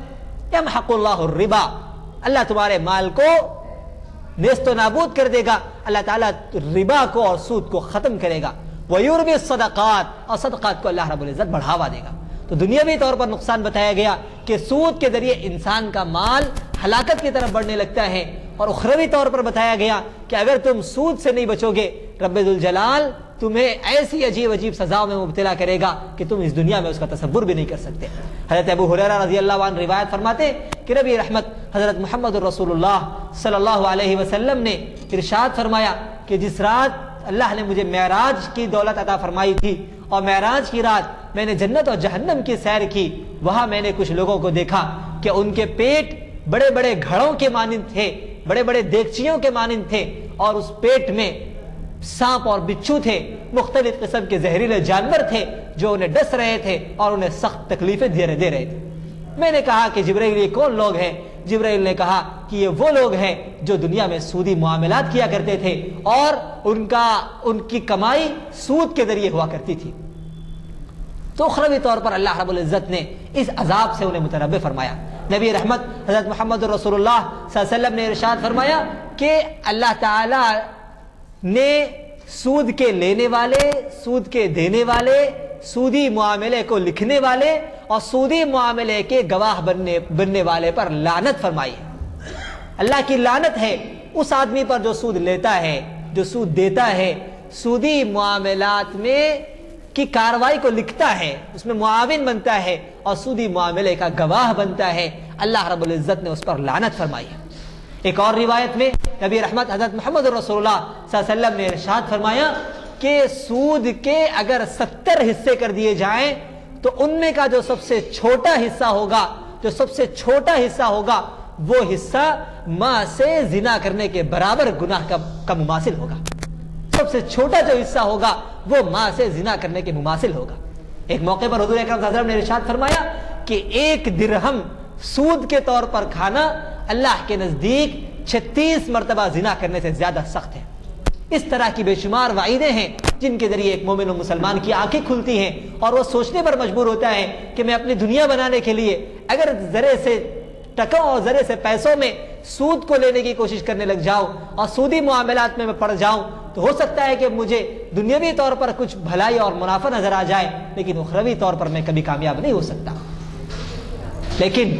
یمحق اللہ الربا، اللہ تمہارے مال کو نیست و نابود کر دے گا، اللہ تعالیٰ ربا کو اور سود کو ختم کرے گا۔ وَيُرْبِي الصَّدَقَاتِ، اور صدقات کو اللہ رب العزت بڑھاوا دے گا۔ تو دنیاوی طور پر نقصان بتایا گیا کہ سود کے ذریعے انسان کا مال ہلاکت کی طرف بڑھنے لگتا ہے، اور اخروی طور پر بتایا گیا کہ اگر تم سود سے نہیں بچو گے، رب ذوالجلال تمہیں ایسی عجیب عجیب سزاؤں میں مبتلا کرے گا کہ تم اس دنیا میں اس کا تصور بھی نہیں کر سکتے۔ حضرت ابو ہریرہ رضی اللہ عنہ روایت فرماتے کہ نبی رحمت حضرت محمد رسول اللہ صلی اللہ علیہ وسلم نے ارشاد فرمایا کہ جس رات اللہ نے مجھے معراج کی دولت عطا فرمائی تھی اور معراج کی رات میں نے جنت اور جہنم کی سیر کی، وہاں میں نے کچھ لوگوں کو دیکھا کہ ان کے پیٹ بڑے بڑے گھڑوں کے مانند تھے، بڑے بڑے دیگچیوں کے مانند تھے، اور اس پیٹ میں سانپ اور بچھو تھے، مختلف قسم کے زہریلے جانور تھے جو انہیں ڈس رہے تھے اور انہیں سخت تکلیفیں دے رہے تھے۔ میں نے کہا کہ جبرائیل یہ کون لوگ ہیں؟ جبرائیل نے کہا کہ یہ وہ لوگ ہیں جو دنیا میں سودی معاملات کیا کرتے تھے اور ان کی کمائی سود کے ذریعے ہوا کرتی تھی۔ تو اخروی طور پر اللہ رب العزت نے اس عذاب سے انہیں متنبہ فرمایا۔ نبی رحمت حضرت محمد رسول اللہ صلی اللہ علیہ وسلم نے ارشاد فرمایا کہ اللہ تعالی نے سود کے لینے والے، سود کے دینے والے، سودی معاملے کو لکھنے والے اور سودی معاملے کے گواہ بننے والے پر لعنت فرمائی ہے۔ اللہ کی لعنت ہے اس آدمی پر جو سود لیتا ہے، جو سود دیتا ہے، سودی معاملات میں کی کاروائی کو لکھتا ہے، اس میں معاون بنتا ہے اور سودی معاملے کا گواہ بنتا ہے، اللہ رب العزت نے اس پر لعنت فرمائی ہے۔ ایک اور روایت میں نبی رحمت حضرت محمد رسول اللہ صلی اللہ علیہ وسلم نے ارشاد فرمایا کہ سود کے اگر 70 حصے کر دیے جائیں تو ان میں کا جو سب سے چھوٹا حصہ ہوگا، جو سب سے چھوٹا حصہ ہوگا، وہ حصہ ماں سے زنا کرنے کے برابر گناہ کا مماثل ہوگا۔ سب سے چھوٹا جو حصہ ہوگا وہ ماں سے زنا کرنے کے مماثل ہوگا۔ ایک موقع پر حضور اکرم صلی اللہ علیہ وسلم نے ارشاد فرمایا کہ 1 درہم سود کے طور پر کھانا اللہ کے نزدیک 36 مرتبہ زنا کرنے سے زیادہ سخت ہے۔ اس طرح کی بے شمار وعیدیں ہیں جن کے ذریعے ایک مومن و مسلمان کی آنکھیں کھلتی ہیں اور وہ سوچنے پر مجبور ہوتا ہے کہ میں اپنی دنیا بنانے کے لیے اگر ذرے سے ٹکوں اور ذرے سے پیسوں میں سود کو لینے کی کوشش کرنے لگ جاؤں اور سودی معاملات میں پڑ جاؤں تو ہو سکتا ہے کہ مجھے دنیاوی طور پر کچھ بھلائی اور منافع نظر آ جائے، لیکن اخروی طور پر میں کبھی کامیاب نہیں ہو سکتا۔ لیکن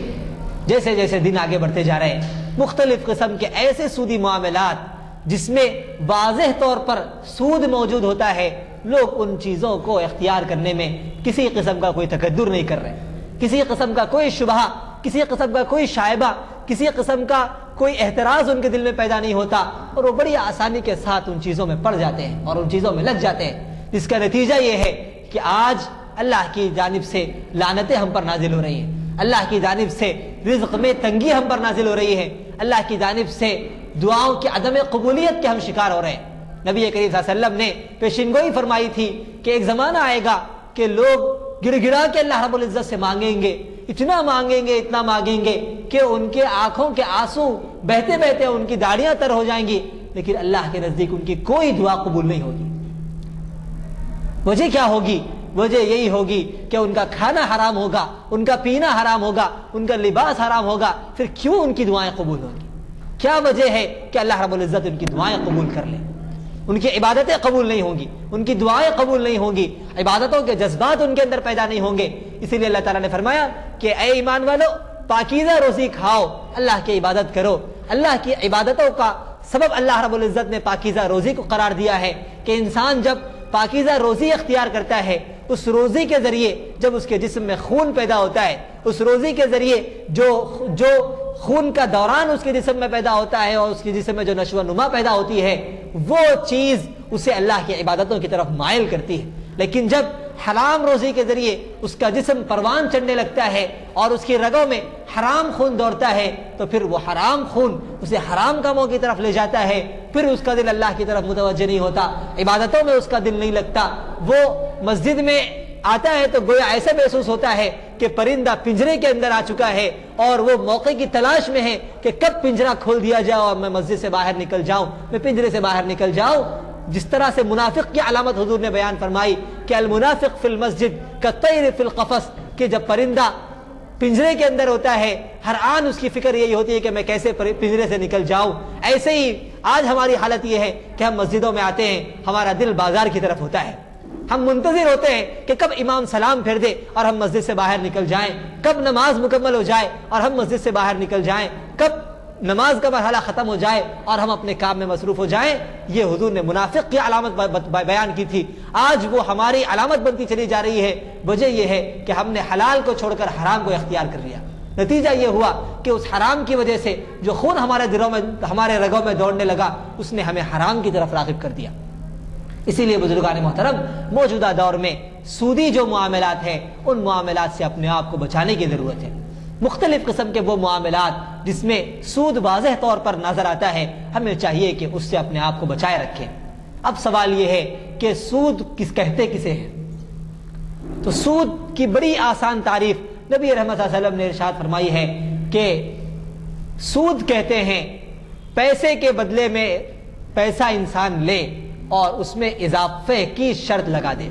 جیسے جیسے دن آگے بڑھتے جا رہے ہیں، مختلف قسم کے ایسے سودی معاملات جس میں واضح طور پر سود موجود ہوتا ہے، لوگ ان چیزوں کو اختیار کرنے میں کسی قسم کا کوئی تکدر نہیں کر رہے، کسی قسم کا کوئی شبہہ، کسی قسم کا کوئی شائبہ، کسی قسم کا کوئی احتراز ان کے دل میں پیدا نہیں ہوتا، اور وہ بڑی آسانی کے ساتھ ان چیزوں میں پڑ جاتے ہیں اور ان چیزوں میں لگ جاتے ہیں، جس کا نتیجہ یہ ہے کہ آج اللہ کی جانب سے لعنتیں ہم پر نازل ہو رہی ہیں، اللہ کی جانب سے رزق میں تنگی ہم پر نازل ہو رہی ہے، اللہ کی جانب سے دعاؤں کی عدم قبولیت کے ہم شکار ہو رہے ہیں۔ نبی کریم صلی اللہ علیہ وسلم نے پیشین گوئی فرمائی تھی کہ ایک زمانہ آئے گا کہ لوگ گڑ گڑا کے اللہ رب العزت سے مانگیں گے، اتنا مانگیں گے کہ ان کے آنکھوں کے آنسو بہتے بہتے ان کی داڑیاں تر ہو جائیں گی، لیکن اللہ کے نزدیک ان کی کوئی دعا قبول نہیں ہوگی۔ وجہ کیا ہوگی؟ وجہ یہی ہوگی کہ ان کا کھانا حرام ہوگا، ان کا پینا حرام ہوگا، ان کا لباس حرام ہوگا، پھر کیوں ان کی دعائیں قبول ہوں گی؟ کیا وجہ ہے کہ اللہ رب العزت ان کی دعائیں قبول کر لے؟ ان کی عبادتیں قبول نہیں ہوں گی، ان کی دعائیں قبول نہیں ہوں گی، عبادتوں کے جذبات ان کے اندر پیدا نہیں ہوں گے۔ اسی لیے اللہ تعالیٰ نے فرمایا کہ اے ایمان والو، پاکیزہ روزی کھاؤ، اللہ کی عبادت کرو۔ اللہ کی عبادتوں کا سبب اللہ رب العزت نے پاکیزہ روزی کو قرار دیا ہے کہ انسان جب پاکیزہ روزی اختیار کرتا ہے، اس روزی کے ذریعے جب اس کے جسم میں خون پیدا ہوتا ہے، اس روزی کے ذریعے جو خون کا دوران اس کے جسم میں پیدا ہوتا ہے اور اس کے جسم میں جو نشو و نما پیدا ہوتی ہے، وہ چیز اسے اللہ کی عبادتوں کی طرف مائل کرتی ہے۔ لیکن جب حرام روزی کے ذریعے اس کا جسم پروان چڑھنے لگتا ہے اور اس کی رگوں میں حرام خون دوڑتا ہے، تو پھر وہ حرام خون اسے حرام کاموں کی طرف لے جاتا ہے، پھر اس کا دل اللہ کی طرف متوجہ نہیں ہوتا، عبادتوں میں اس کا دل نہیں لگتا۔ وہ مسجد میں آتا ہے تو گویا ایسا محسوس ہوتا ہے کہ پرندہ پنجرے کے اندر آ چکا ہے اور وہ موقع کی تلاش میں ہے کہ کب پنجرا کھول دیا جائے اور میں مسجد سے باہر نکل جاؤں، میں پنجرے سے باہر نکل جاؤں۔ جس طرح سے منافق کی علامت حضور نے بیان فرمائی کہ المنافق فی المسجد کالطیر فی القفص، کہ جب پرندہ پنجرے کے اندر ہوتا ہے ہر آن اس کی فکر یہی ہوتی ہے کہ میں کیسے پنجرے سے نکل جاؤں۔ ایسے ہی آج ہماری حالت یہ ہے کہ ہم مسجدوں میں آتے ہیں، ہمارا دل بازار کی طرف ہوتا ہے، ہم منتظر ہوتے ہیں کہ کب امام سلام پھیر دے اور ہم مسجد سے باہر نکل جائیں، کب نماز مکمل ہو جائے اور ہم مسجد سے باہر نکل جائیں، کب نماز کا مرحلہ ختم ہو جائے اور ہم اپنے کام میں مصروف ہو جائیں۔ یہ حضور نے منافق کی علامت بیان کی تھی، آج وہ ہماری علامت بنتی چلی جا رہی ہے۔ وجہ یہ ہے کہ ہم نے حلال کو چھوڑ کر حرام کو اختیار کر لیا۔ نتیجہ یہ ہوا کہ اس حرام کی وجہ سے جو خون ہمارے دلوں میں، ہمارے رگوں میں دوڑنے لگا، اس نے ہمیں حرام کی طرف راغب کر دیا۔ اسی لیے بزرگان محترم، موجودہ دور میں سودی جو معاملات ہیں، ان معاملات سے اپنے آپ کو بچانے کی ضرورت ہے۔ مختلف قسم کے وہ معاملات جس میں سود واضح طور پر نظر آتا ہے، ہمیں چاہیے کہ اس سے اپنے آپ کو بچائے رکھیں۔ اب سوال یہ ہے کہ سود کہتے کسے ہیں؟ تو سود کی بڑی آسان تعریف نبی رحمت صلی اللہ علیہ وسلم نے ارشاد فرمائی ہے کہ سود کہتے ہیں پیسے کے بدلے میں پیسہ انسان لے اور اس میں اضافے کی شرط لگا دے۔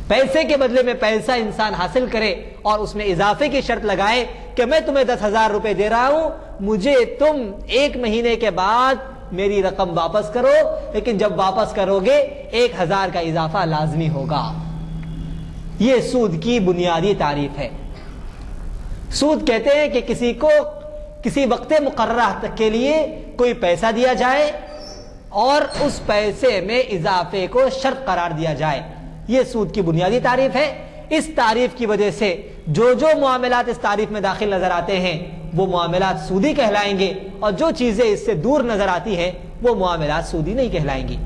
پیسے کے بدلے میں پیسہ انسان حاصل کرے اور اس میں اضافے کی شرط لگائے کہ میں تمہیں 10,000 روپے دے رہا ہوں، مجھے تم 1 مہینے کے بعد میری رقم واپس کرو، لیکن جب واپس کرو گے 1,000 کا اضافہ لازمی ہوگا۔ یہ سود کی بنیادی تعریف ہے۔ سود کہتے ہیں کہ کسی کو کسی وقت مقررہ تک کے لیے کوئی پیسہ دیا جائے اور اس پیسے میں اضافے کو شرط قرار دیا جائے، یہ سود کی بنیادی تعریف ہے۔ اس تعریف کی وجہ سے جو معاملات اس تعریف میں داخل نظر آتے ہیں وہ معاملات سودی کہلائیں گے، اور جو چیزیں اس سے دور نظر آتی ہیں وہ معاملات سودی نہیں کہلائیں گی۔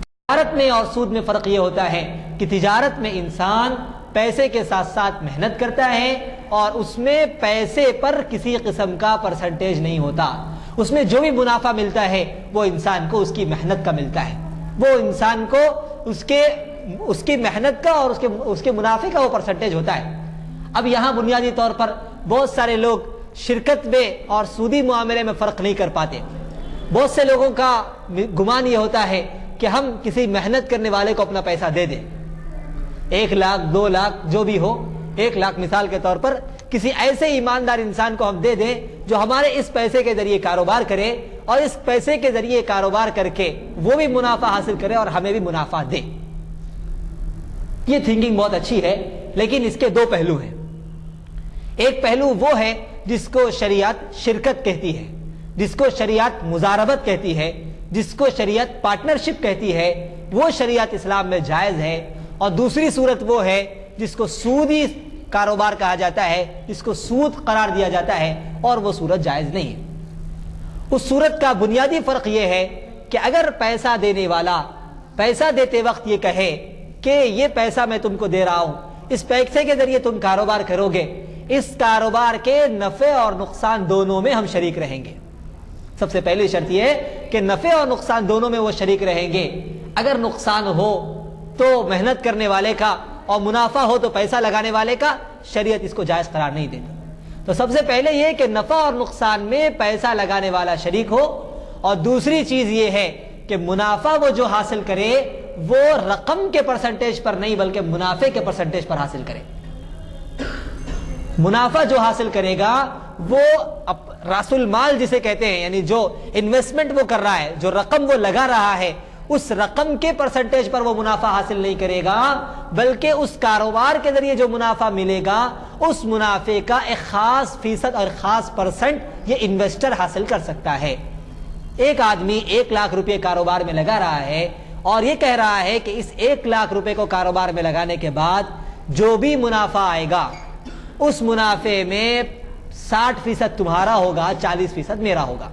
تجارت میں اور سود میں فرق یہ ہوتا ہے کہ تجارت میں انسان پیسے کے ساتھ ساتھ محنت کرتا ہے اور اس میں پیسے پر کسی قسم کا پرسنٹیج نہیں ہوتا، اس میں جو بھی منافع ملتا ہے وہ انسان کو اس کی محنت کا ملتا ہے، وہ انسان کو اس کی محنت کا اور اس کے منافع کا وہ پرسنٹیج ہوتا ہے۔ اب یہاں بنیادی طور پر بہت سارے لوگ شرکت میں اور سودی معاملے میں فرق نہیں کر پاتے۔ بہت سے لوگوں کا گمان یہ ہوتا ہے کہ ہم کسی محنت کرنے والے کو اپنا پیسہ دے دیں، 1 لاکھ 2 لاکھ جو بھی ہو، 1 لاکھ مثال کے طور پر کسی ایسے ایماندار انسان کو ہم دے دیں جو ہمارے اس پیسے کے ذریعے کاروبار کرے اور اس پیسے کے ذریعے کاروبار کر کے وہ بھی منافع حاصل کرے اور ہمیں بھی منافع دے۔ یہ تھنکنگ بہت اچھی ہے، لیکن اس کے 2 پہلو ہیں۔ ایک پہلو وہ ہے جس کو شریعت شرکت کہتی ہے، جس کو شریعت مزاربت کہتی ہے، جس کو شریعت پارٹنرشپ کہتی ہے، وہ شریعت اسلام میں جائز ہے۔ اور دوسری صورت وہ ہے جس کو سودی کاروبار کہا جاتا ہے، جس کو سود قرار دیا جاتا ہے، اور وہ صورت جائز نہیں ہے۔ اس صورت کا بنیادی فرق یہ ہے کہ اگر پیسہ دینے والا پیسہ دیتے وقت یہ کہے کہ یہ پیسہ میں تم کو دے رہا ہوں، اس پیسے کے ذریعے تم کاروبار کرو گے، اس کاروبار کے نفع اور نقصان دونوں میں ہم شریک رہیں گے۔ سب سے پہلی شرط یہ ہے کہ نفع اور نقصان دونوں میں وہ شریک رہیں گے۔ اگر نقصان ہو تو محنت کرنے والے کا اور منافع ہو تو پیسہ لگانے والے کا، شریعت اس کو جائز قرار نہیں دیتی۔ تو سب سے پہلے یہ کہ نفع اور نقصان میں پیسہ لگانے والا شریک ہو، اور دوسری چیز یہ ہے کہ منافع وہ جو حاصل کرے وہ رقم کے پرسنٹیج پر نہیں بلکہ منافع کے پرسنٹیج پر حاصل کرے. منافع جو حاصل کرے گا وہ راس المال جسے کہتے ہیں، یعنی جو انویسٹمنٹ وہ کر رہا ہے، جو رقم وہ لگا رہا ہے، اس رقم کے پرسنٹیج پر وہ منافع حاصل نہیں کرے گا، بلکہ اس کاروبار کے ذریعے جو منافع ملے گا اس منافع کا ایک خاص فیصد اور خاص پرسنٹ یہ انویسٹر حاصل کر سکتا ہے. ایک آدمی 1 لاکھ روپے کاروبار میں لگا رہا ہے اور یہ کہہ رہا ہے کہ اس 1 لاکھ روپے کو کاروبار میں لگانے کے بعد جو بھی منافع آئے گا اس منافع میں 60% تمہارا ہوگا، 40% میرا ہوگا.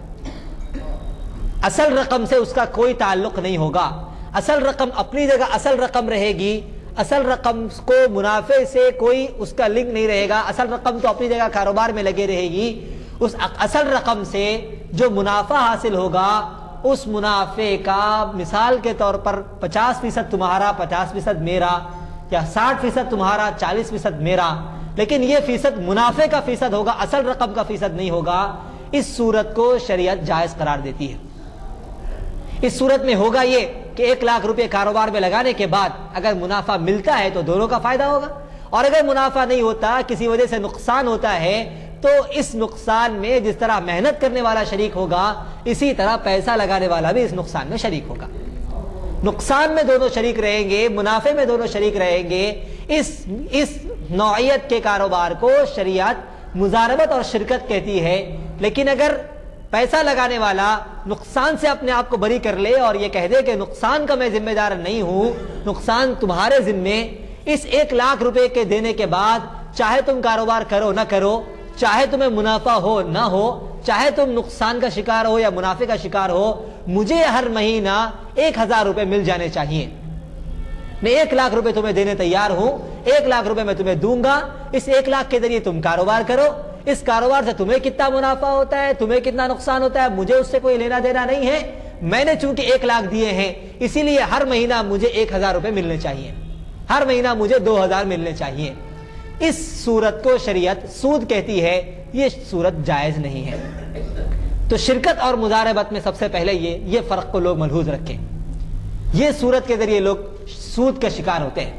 اصل رقم سے اس کا کوئی تعلق نہیں ہوگا. اصل رقم اپنی جگہ اصل رقم رہے گی، اصل رقم کو منافع سے کوئی اس کا لنک نہیں رہے گا. اصل رقم تو اپنی جگہ کاروبار میں لگے رہے گی. اس اصل رقم سے جو منافع حاصل ہوگا اس منافع کا مثال کے طور پر 50% تمہارا 50% میرا، یا 60% تمہارا 40% میرا، لیکن یہ فیصد منافع کا فیصد ہوگا، اصل رقم کا فیصد نہیں ہوگا. اس صورت کو شریعت جائز قرار دیتی ہے. اس صورت میں ہوگا یہ کہ 1 لاکھ روپے کاروبار میں لگانے کے بعد اگر منافع ملتا ہے تو دونوں کا فائدہ ہوگا، اور اگر منافع نہیں ہوتا، کسی وجہ سے نقصان ہوتا ہے، تو اس نقصان میں جس طرح محنت کرنے والا شریک ہوگا اسی طرح پیسہ لگانے والا بھی اس نقصان میں شریک ہوگا. نقصان میں دونوں شریک رہیں گے، منافع میں دونوں شریک رہیں گے. اس نوعیت کے کاروبار کو شریعت مضاربت اور شرکت کہتی ہے. لیکن اگر پیسہ لگانے والا نقصان سے اپنے آپ کو بری کر لے اور یہ کہہ دے کہ نقصان کا میں ذمہ دار نہیں ہوں، نقصان تمہارے ذمے، اس 1 لاکھ روپے کے دینے کے بعد چاہے تم کاروبار کرو نہ کرو، چاہے تمہیں منافع ہو نہ ہو، چاہے تم نقصان کا شکار ہو یا منافع کا شکار ہو، مجھے ہر مہینہ 1000 روپے مل جانے چاہیے. میں 1 لاکھ روپے تمہیں دینے تیار ہوں، 1 لاکھ روپے میں تمہیں دوں گا. اس 1 لاکھ کے ذریعے تم کاروبار کرو. اس کاروبار سے تمہیں کتنا منافع ہوتا ہے، تمہیں کتنا نقصان ہوتا ہے، مجھے اس سے کوئی لینا دینا نہیں ہے. میں نے چونکہ 1 لاکھ دیے ہیں اسی لیے ہر مہینہ مجھے 1000 روپے ملنے چاہیے، ہر مہینہ مجھے 2000 ملنے چاہیے. اس صورت کو شریعت سود کہتی ہے. یہ صورت جائز نہیں ہے. تو شرکت اور مضاربت میں سب سے پہلے یہ فرق کو لوگ ملحوظ رکھیں. یہ صورت کے ذریعے لوگ سود کا شکار ہوتے ہیں.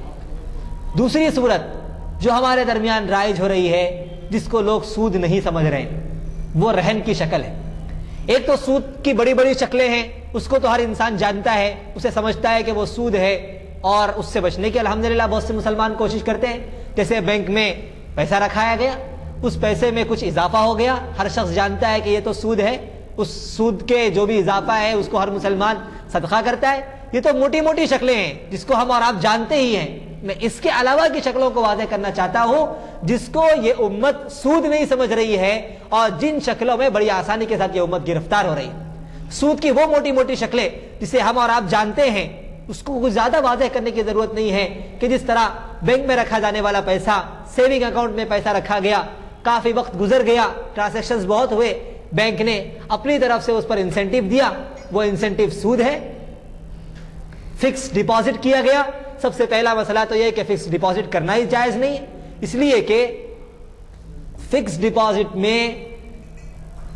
دوسری صورت جو ہمارے درمیان رائج ہو رہی ہے جس کو لوگ سود نہیں سمجھ رہے ہیں وہ رہن کی شکل ہے. ایک تو سود کی بڑی بڑی شکلیں ہیں، اس کو تو ہر انسان جانتا ہے، اسے سمجھتا ہے کہ وہ سود ہے اور اس سے بچنے کی الحمدللہ بہت سے مسلمان کوشش کرتے ہیں. جیسے بینک میں پیسہ رکھایا گیا، اس پیسے میں کچھ اضافہ ہو گیا، ہر شخص جانتا ہے کہ یہ تو سود ہے، اس سود کے جو بھی اضافہ ہے اس کو ہر مسلمان صدقہ کرتا ہے. یہ تو موٹی موٹی شکلیں ہیں جس کو ہم اور آپ جانتے ہی ہیں. میں اس کے علاوہ کی شکلوں کو واضح کرنا چاہتا ہوں جس کو یہ امت سود نہیں سمجھ رہی ہے اور جن شکلوں میں بڑی آسانی کے ساتھ یہ امت گرفتار ہو رہی ہے. سود کی وہ موٹی موٹی شکلیں جسے ہم اور آپ جانتے ہیں، اس کو کچھ زیادہ واضح کرنے کی ضرورت نہیں ہے کہ جس طرح بینک میں رکھا جانے والا پیسہ، سیونگ اکاؤنٹ میں پیسہ رکھا گیا، کافی وقت گزر گیا، ٹرانزیکشنز بہت ہوئے، بینک نے اپنی طرف سے اس پر انسینٹیو دیا، وہ انسینٹیو سود ہے. فکس ڈپازٹ کیا گیا. سب سے پہلا مسئلہ تو یہ کہ فکس ڈپازٹ کرنا ہی جائز نہیں ہے، اس لیے کہ فکس ڈپازٹ میں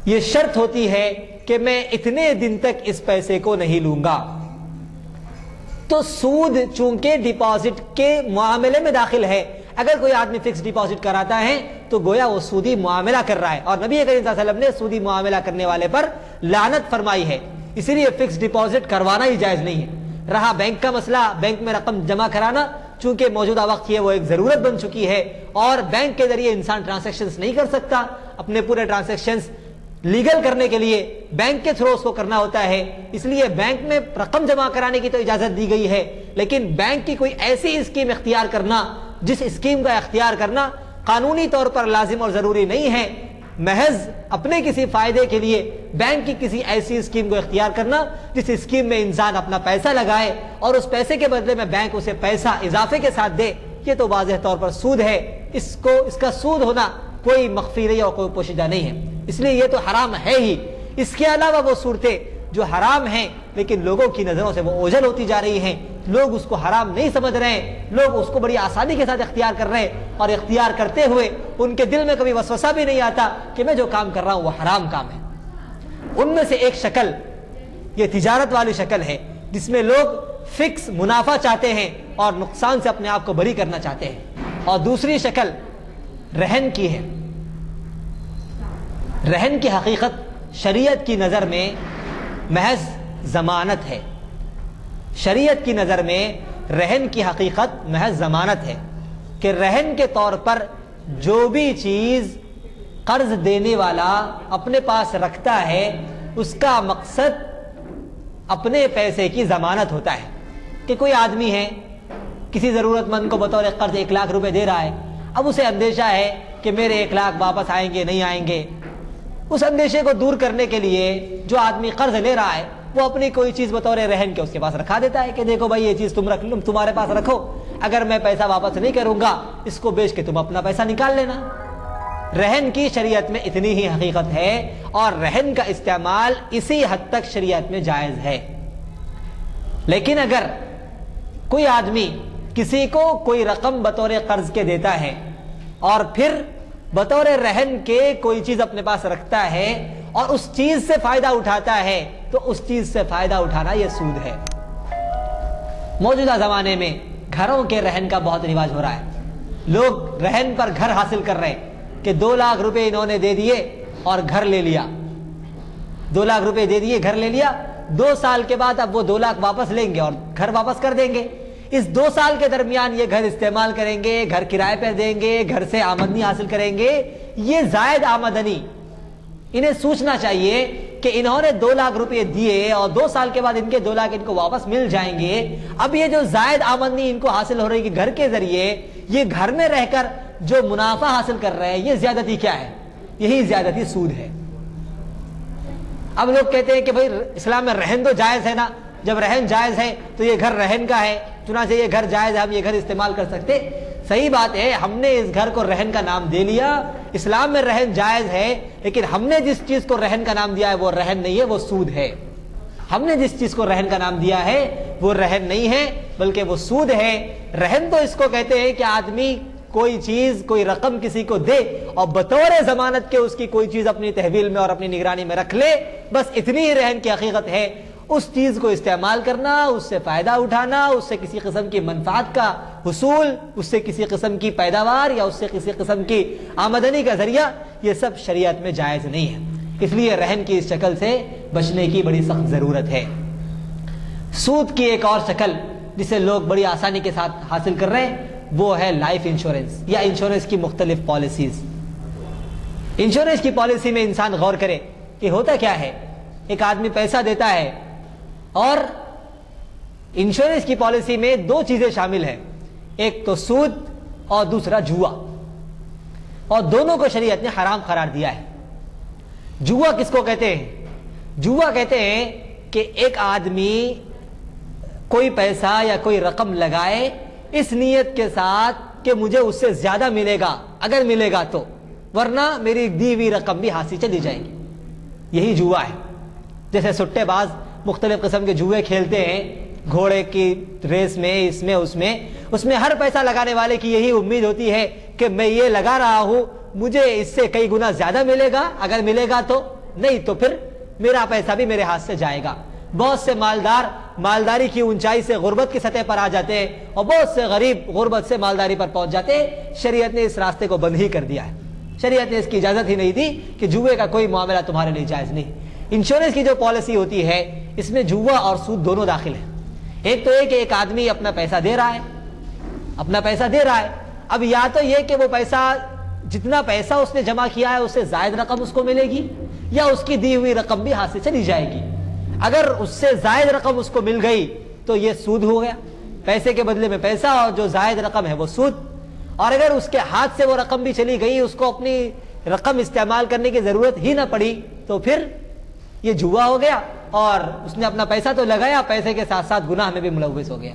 یہ شرط ہوتی ہے کہ میں اتنے دن تک اس پیسے کو نہیں لوں گا. تو سود چونکہ ڈپازٹ کے معاملے میں داخل ہے، اگر کوئی آدمی فکس ڈپازٹ کراتا ہے تو گویا وہ سودی معاملہ کر رہا ہے، اور نبی کریم صلی اللہ علیہ وسلم نے سودی معاملہ کرنے والے پر لعنت فرمائی ہے. اسی لیے فکس ڈپازٹ کروانا ہی جائز نہیں ہے. رہا بینک کا مسئلہ، بینک میں رقم جمع کرانا، چونکہ موجودہ وقت یہ وہ ایک ضرورت بن چکی ہے اور بینک کے ذریعے انسان ٹرانزیکشنز نہیں کر سکتا. اپنے پورے ٹرانزیکشنز لیگل کرنے کے لیے بینک کے تھرو اس کو کرنا ہوتا ہے، اس لیے بینک میں رقم جمع کرانے کی تو اجازت دی گئی ہے، لیکن بینک کی کوئی ایسی اسکیم اختیار کرنا جس اسکیم کا اختیار کرنا قانونی طور پر لازم اور ضروری نہیں ہے. محض اپنے کسی فائدے کے لیے بینک کی کسی ایسی اسکیم کو اختیار کرنا جس اسکیم میں انسان اپنا پیسہ لگائے اور اس پیسے کے بدلے میں بینک اسے پیسہ اضافے کے ساتھ دے، یہ تو واضح طور پر سود ہے. اس کا سود ہونا کوئی مخفی نہیں اور کوئی پوشیدہ نہیں ہے، اس لیے یہ تو حرام ہے ہی. اس کے علاوہ وہ صورتیں جو حرام ہیں لیکن لوگوں کی نظروں سے وہ اوجھل ہوتی جا رہی ہیں، لوگ اس کو حرام نہیں سمجھ رہے ہیں، لوگ اس کو بڑی آسانی کے ساتھ اختیار کر رہے ہیں، اور اختیار کرتے ہوئے ان کے دل میں کبھی وسوسہ بھی نہیں آتا کہ میں جو کام کر رہا ہوں وہ حرام کام ہے. ان میں سے ایک شکل یہ تجارت والی شکل ہے جس میں لوگ فکس منافع چاہتے ہیں اور نقصان سے اپنے آپ کو بری کرنا چاہتے ہیں. اور دوسری شکل رہن کی ہے. رہن کی حقیقت شریعت کی نظر میں محض ضمانت ہے. شریعت کی نظر میں رہن کی حقیقت محض ضمانت ہے کہ رہن کے طور پر جو بھی چیز قرض دینے والا اپنے پاس رکھتا ہے اس کا مقصد اپنے پیسے کی ضمانت ہوتا ہے. کہ کوئی آدمی ہے کسی ضرورت مند کو بطور قرض 1 لاکھ روپے دے رہا ہے. اب اسے اندیشہ ہے کہ میرے 1 لاکھ واپس آئیں گے نہیں آئیں گے. اس اندیشے کو دور کرنے کے لیے جو آدمی قرض لے رہا ہے وہ اپنی کوئی چیز بطور رہن کے اس کے پاس رکھا دیتا ہے کہ دیکھو بھائی یہ چیز تمہارے پاس رکھو, اگر میں پیسہ واپس نہیں کروں گا اس کو بیچ کے تم اپنا پیسہ نکال لینا. رہن کی شریعت میں اتنی ہی حقیقت ہے اور رہن کا استعمال اسی حد تک شریعت میں جائز ہے. لیکن اگر کوئی آدمی کسی کو کوئی رقم بطور قرض کے دیتا ہے اور پھر بطور رہن کے کوئی چیز اپنے پاس رکھتا ہے اور اس چیز سے فائدہ اٹھاتا ہے تو اس چیز سے فائدہ اٹھانا یہ سود ہے. موجودہ زمانے میں گھروں کے رہن کا بہت رواج ہو رہا ہے. لوگ رہن پر گھر حاصل کر رہے ہیں کہ 2 لاکھ روپے انہوں نے دے دیے اور گھر لے لیا. 2 لاکھ روپے دے دیے گھر لے لیا. 2 سال کے بعد اب وہ 2 لاکھ واپس لیں گے اور گھر واپس کر دیں گے. اس 2 سال کے درمیان یہ گھر استعمال کریں گے, گھر کرائے پر دیں گے, گھر سے آمدنی حاصل کریں گے. یہ زائد آمدنی انہیں سوچنا چاہیے کہ انہوں نے 2 لاکھ روپے دیے اور 2 سال کے بعد ان کے 2 لاکھ ان کو واپس مل جائیں گے. اب یہ جو زائد آمدنی ان کو حاصل ہو رہی ہے گھر کے ذریعے, یہ گھر میں رہ کر جو منافع حاصل کر رہے ہیں یہ زیادتی کیا ہے؟ یہی زیادتی سود ہے. اب لوگ کہتے ہیں کہ بھائی اسلام میں رہن تو جائز ہے نا, جب رہن جائز ہے تو یہ گھر رہن کا ہے, چنانچہ یہ گھر جائز ہے, ہم یہ گھر استعمال کر سکتے. صحیح بات ہے, ہم نے اس گھر کو رہن کا نام دے لیا. اسلام میں رہن جائز ہے لیکن ہم نے جس چیز کو رہن کا نام دیا ہے وہ رہن نہیں ہے, وہ سود ہے. ہم نے جس چیز کو رہن کا نام دیا ہے وہ رہن نہیں ہے بلکہ وہ سود ہے. رہن تو اس کو کہتے ہیں کہ آدمی کوئی چیز کوئی رقم کسی کو دے اور بطور ضمانت کے اس کی کوئی چیز اپنی تحویل میں اور اپنی نگرانی میں رکھ لے. بس اتنی ہی رہن کی حقیقت ہے. اس چیز کو استعمال کرنا, اس سے فائدہ اٹھانا, اس سے کسی قسم کی منفعت کا حصول, اس سے کسی قسم کی پیداوار یا اس سے کسی قسم کی آمدنی کا ذریعہ, یہ سب شریعت میں جائز نہیں ہے. اس لیے رہن کی اس شکل سے بچنے کی بڑی سخت ضرورت ہے. سود کی ایک اور شکل جسے لوگ بڑی آسانی کے ساتھ حاصل کر رہے ہیں وہ ہے لائف انشورنس یا انشورنس کی مختلف پالیسیز. انشورنس کی پالیسی میں انسان غور کرے کہ ہوتا کیا ہے. ایک آدمی پیسہ دیتا ہے اور انشورنس کی پالیسی میں 2 چیزیں شامل ہیں, ایک تو سود اور دوسرا جوا, اور دونوں کو شریعت نے حرام قرار دیا ہے. جوا کس کو کہتے ہیں؟ جوا کہتے ہیں کہ ایک آدمی کوئی پیسہ یا کوئی رقم لگائے اس نیت کے ساتھ کہ مجھے اس سے زیادہ ملے گا اگر ملے گا تو, ورنہ میری دی ہوئی رقم بھی ہاتھ سے چلی جائے گی. یہی جوا ہے. جیسے سٹے باز مختلف قسم کے جوئے کھیلتے ہیں, گھوڑے کی ریس میں, اس میں ہر پیسہ لگانے والے کی یہی امید ہوتی ہے کہ میں یہ لگا رہا ہوں مجھے اس سے کئی گنا زیادہ ملے گا, اگر ملے گا تو, نہیں تو پھر میرا پیسہ بھی میرے ہاتھ سے جائے گا. بہت سے مالدار مالداری کی اونچائی سے غربت کی سطح پر آ جاتے ہیں اور بہت سے غریب غربت سے مالداری پر پہنچ جاتے ہیں. شریعت نے اس راستے کو بند ہی کر دیا ہے. شریعت نے اس کی اجازت ہی نہیں دی کہ جوئے کا کوئی معاملہ تمہارے لیے جائز نہیں. انشورنس کی جو پالیسی ہوتی ہے اس میں جوا اور سود دونوں داخل ہیں. ایک تو یہ کہ ایک آدمی اپنا پیسہ دے رہا ہے, اب یا تو یہ کہ وہ پیسہ جتنا پیسہ اس نے جمع کیا ہے اس سے زائد رقم اس کو ملے گی یا اس کی دی ہوئی رقم بھی ہاتھ سے چلی جائے گی. اگر اس سے زائد رقم اس کو مل گئی تو یہ سود ہو گیا, پیسے کے بدلے میں پیسہ, اور جو زائد رقم ہے وہ سود. اور اگر اس کے ہاتھ سے وہ رقم بھی چلی گئی, اس کو اپنی رقم استعمال کرنے کی ضرورت ہی نہ پڑی, تو پھر یہ جوا ہو گیا اور اس نے اپنا پیسہ تو لگایا, پیسے کے ساتھ ساتھ گناہ میں بھی ملوث ہو گیا.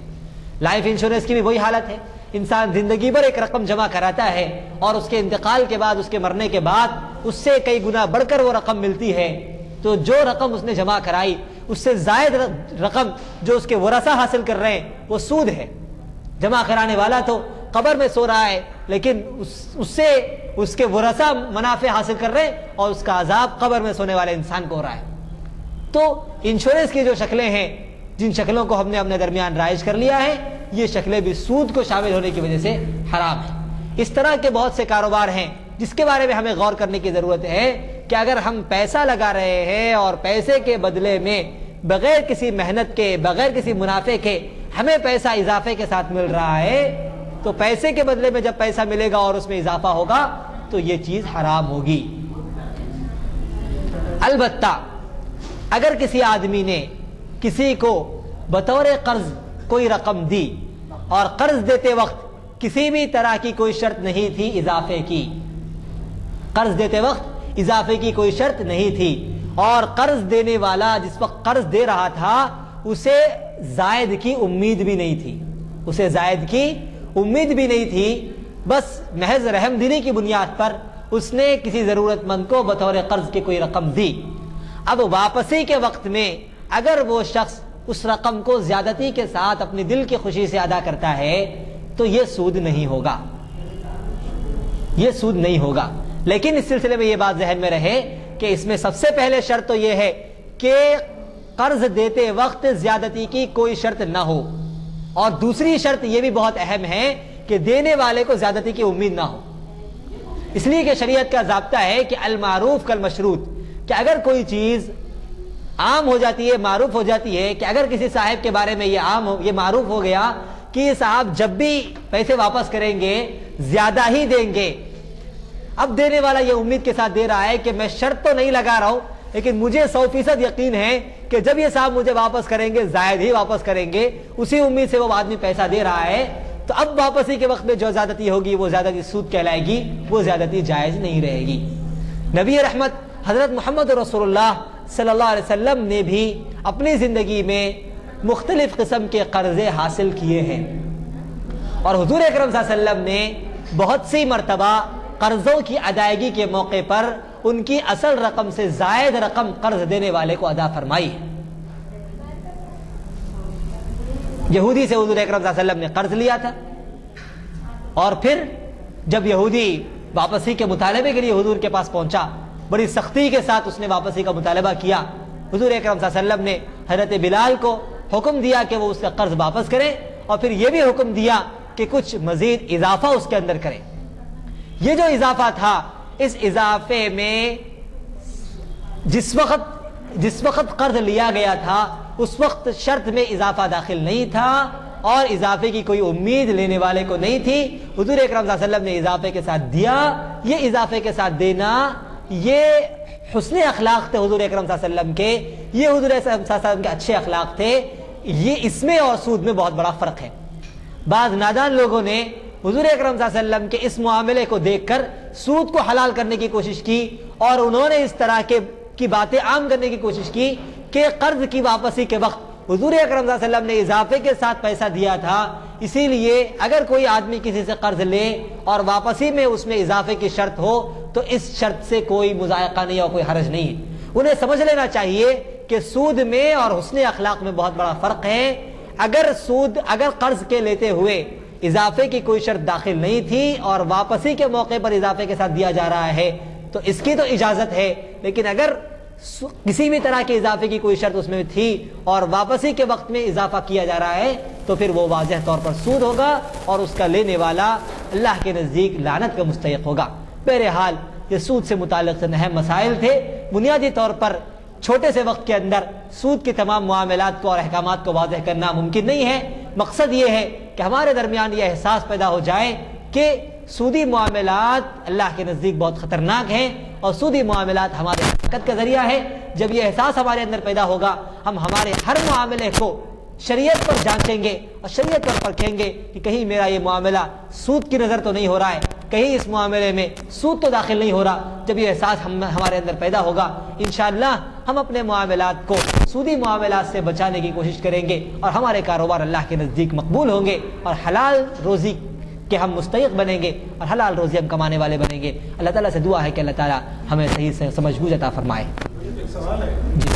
لائف انشورنس کی بھی وہی حالت ہے. انسان زندگی بھر ایک رقم جمع کراتا ہے اور اس کے انتقال کے بعد, اس کے مرنے کے بعد اس سے کئی گنا بڑھ کر وہ رقم ملتی ہے. تو جو رقم اس نے جمع کرائی اس سے زائد رقم جو اس کے ورثہ حاصل کر رہے ہیں وہ سود ہے. جمع کرانے والا تو قبر میں سو رہا ہے لیکن اس سے اس کے ورثہ منافع حاصل کر رہے ہیں اور اس کا عذاب قبر میں سونے والے انسان کو ہو رہا ہے. تو انشورنس کی جو شکلیں ہیں جن شکلوں کو ہم نے اپنے درمیان رائج کر لیا ہے، یہ شکلیں بھی سود کو شامل ہونے کی وجہ سے حرام ہیں۔ اس طرح کے بہت سے کاروبار ہیں جس کے بارے میں ہمیں غور کرنے کی ضرورت ہے کہ اگر ہم پیسہ لگا رہے ہیں اور پیسے کے بدلے میں بغیر کسی محنت کے، بغیر کسی منافع کے ہمیں پیسہ اضافے کے ساتھ مل رہا ہے، تو پیسے کے بدلے میں جب پیسہ ملے گا اور اس میں اضافہ ہوگا تو یہ چیز حرام ہوگی۔ البتہ اگر کسی آدمی نے کسی کو بطور قرض کوئی رقم دی اور قرض دیتے وقت کسی بھی طرح کی کوئی شرط نہیں تھی اضافے کی، قرض دیتے وقت اضافے کی کوئی شرط نہیں تھی، اور قرض دینے والا جس وقت قرض دے رہا تھا اسے زائد کی امید بھی نہیں تھی، اسے زائد کی امید بھی نہیں تھی، بس محض رحم دلی کی بنیاد پر اس نے کسی ضرورت مند کو بطور قرض کی کوئی رقم دی۔ اب واپسی کے وقت میں اگر وہ شخص اس رقم کو زیادتی کے ساتھ اپنی دل کی خوشی سے ادا کرتا ہے تو یہ سود نہیں ہوگا، یہ سود نہیں ہوگا۔ لیکن اس سلسلے میں یہ بات ذہن میں رہے کہ اس میں سب سے پہلے شرط تو یہ ہے کہ قرض دیتے وقت زیادتی کی کوئی شرط نہ ہو، اور دوسری شرط یہ بھی بہت اہم ہے کہ دینے والے کو زیادتی کی امید نہ ہو، اس لیے کہ شریعت کا ضابطہ ہے کہ المعروف کالمشروط، کہ اگر کوئی چیز عام ہو جاتی ہے، معروف ہو جاتی ہے، کہ اگر کسی صاحب کے بارے میں یہ معروف ہو گیا کہ یہ صاحب جب بھی پیسے واپس کریں گے زیادہ ہی دیں گے، اب دینے والا یہ امید کے ساتھ دے رہا ہے کہ میں شرط تو نہیں لگا رہا ہوں لیکن مجھے 100% یقین ہے کہ جب یہ صاحب مجھے واپس کریں گے زائد ہی واپس کریں گے، اسی امید سے وہ آدمی پیسہ دے رہا ہے، تو اب واپسی کے وقت میں جو زیادتی ہوگی وہ زیادتی سود کہلائے گی، وہ زیادتی جائز نہیں رہے گی۔ نبی رحمت حضرت محمد رسول اللہ صلی اللہ علیہ وسلم نے بھی اپنی زندگی میں مختلف قسم کے قرضے حاصل کیے ہیں، اور حضور اکرم صلی اللہ علیہ وسلم نے بہت سی مرتبہ قرضوں کی ادائیگی کے موقع پر ان کی اصل رقم سے زائد رقم قرض دینے والے کو ادا فرمائی ہے۔ یہودی سے حضور اکرم صلی اللہ علیہ وسلم نے قرض لیا تھا، اور پھر جب یہودی واپسی کے مطالبے کے لیے حضور کے پاس پہنچا، بڑی سختی کے ساتھ اس نے واپسی کا مطالبہ کیا۔ حضور اکرم صلی اللہ علیہ وسلم نے حضرت بلال کو حکم دیا کہ وہ اس کا قرض واپس کرے، اور پھر یہ بھی حکم دیا کہ کچھ مزید اضافہ اس کے اندر کرے۔ یہ جو اضافہ تھا، اس اضافے میں جس وقت قرض لیا گیا تھا اس وقت شرط میں اضافہ داخل نہیں تھا، اور اضافے کی کوئی امید لینے والے کو نہیں تھی۔ حضور اکرم صلی اللہ علیہ وسلم نے اضافے کے ساتھ دیا۔ یہ اضافے کے ساتھ دینا یہ حسن اخلاق تھے حضور اکرم صلی اللہ علیہ وسلم کے، یہ حضور صلی اللہ علیہ وسلم کے اچھے اخلاق تھے۔ یہ اس میں اور سود میں بہت بڑا فرق ہے۔ بعض نادان لوگوں نے حضور اکرم صلی اللہ علیہ وسلم کے اس معاملے کو دیکھ کر سود کو حلال کرنے کی کوشش کی، اور انہوں نے اس طرح کی باتیں عام کرنے کی کوشش کی کہ قرض کی واپسی کے وقت حضور اکرم صلی اللہ علیہ وسلم نے اضافے کے ساتھ پیسہ دیا تھا، اسی لیے اگر کوئی آدمی کسی سے قرض لے اور واپسی میں اس میں اضافے کی شرط ہو تو اس شرط سے کوئی مضائقہ نہیں اور کوئی حرج نہیں ہے۔ انہیں سمجھ لینا چاہیے کہ سود میں اور حسن اخلاق میں بہت بڑا فرق ہے۔ اگر قرض کے لیتے ہوئے اضافے کی کوئی شرط داخل نہیں تھی اور واپسی کے موقع پر اضافے کے ساتھ دیا جا رہا ہے تو اس کی تو اجازت ہے، لیکن اگر کسی بھی طرح کے اضافے کی کوئی شرط اس میں تھی اور واپسی کے وقت میں اضافہ کیا جا رہا ہے تو پھر وہ واضح طور پر سود ہوگا، اور اس کا لینے والا اللہ کے نزدیک لعنت کا مستحق ہوگا۔ بہرحال یہ سود سے متعلق اہم مسائل تھے۔ بنیادی طور پر چھوٹے سے وقت کے اندر سود کے تمام معاملات کو اور احکامات کو واضح کرنا ممکن نہیں ہے۔ مقصد یہ ہے کہ ہمارے درمیان یہ احساس پیدا ہو جائے کہ سودی معاملات اللہ کے نزدیک بہت خطرناک ہیں، اور سودی معاملات ہمارے حرکت کا ذریعہ ہے۔ جب یہ احساس ہمارے اندر پیدا ہوگا ہم ہمارے ہر معاملے کو شریعت پر جانچیں گے اور شریعت پر پرکھیں گے کہ کہیں میرا یہ معاملہ سود کی نظر تو نہیں ہو رہا ہے، کہیں اس معاملے میں سود تو داخل نہیں ہو رہا۔ جب یہ احساس ہمارے اندر پیدا ہوگا انشاءاللہ ہم اپنے معاملات کو سودی معاملات سے بچانے کی کوشش کریں گے، اور ہمارے کاروبار اللہ کے نزدیک مقبول ہوں گے، اور حلال روزی کہ ہم مستحق بنیں گے اور حلال روزی ہم کمانے والے بنیں گے۔ اللہ تعالیٰ سے دعا ہے کہ اللہ تعالیٰ ہمیں صحیح سے سمجھ بوجھ عطا فرمائے۔ ایک سوال ہے جی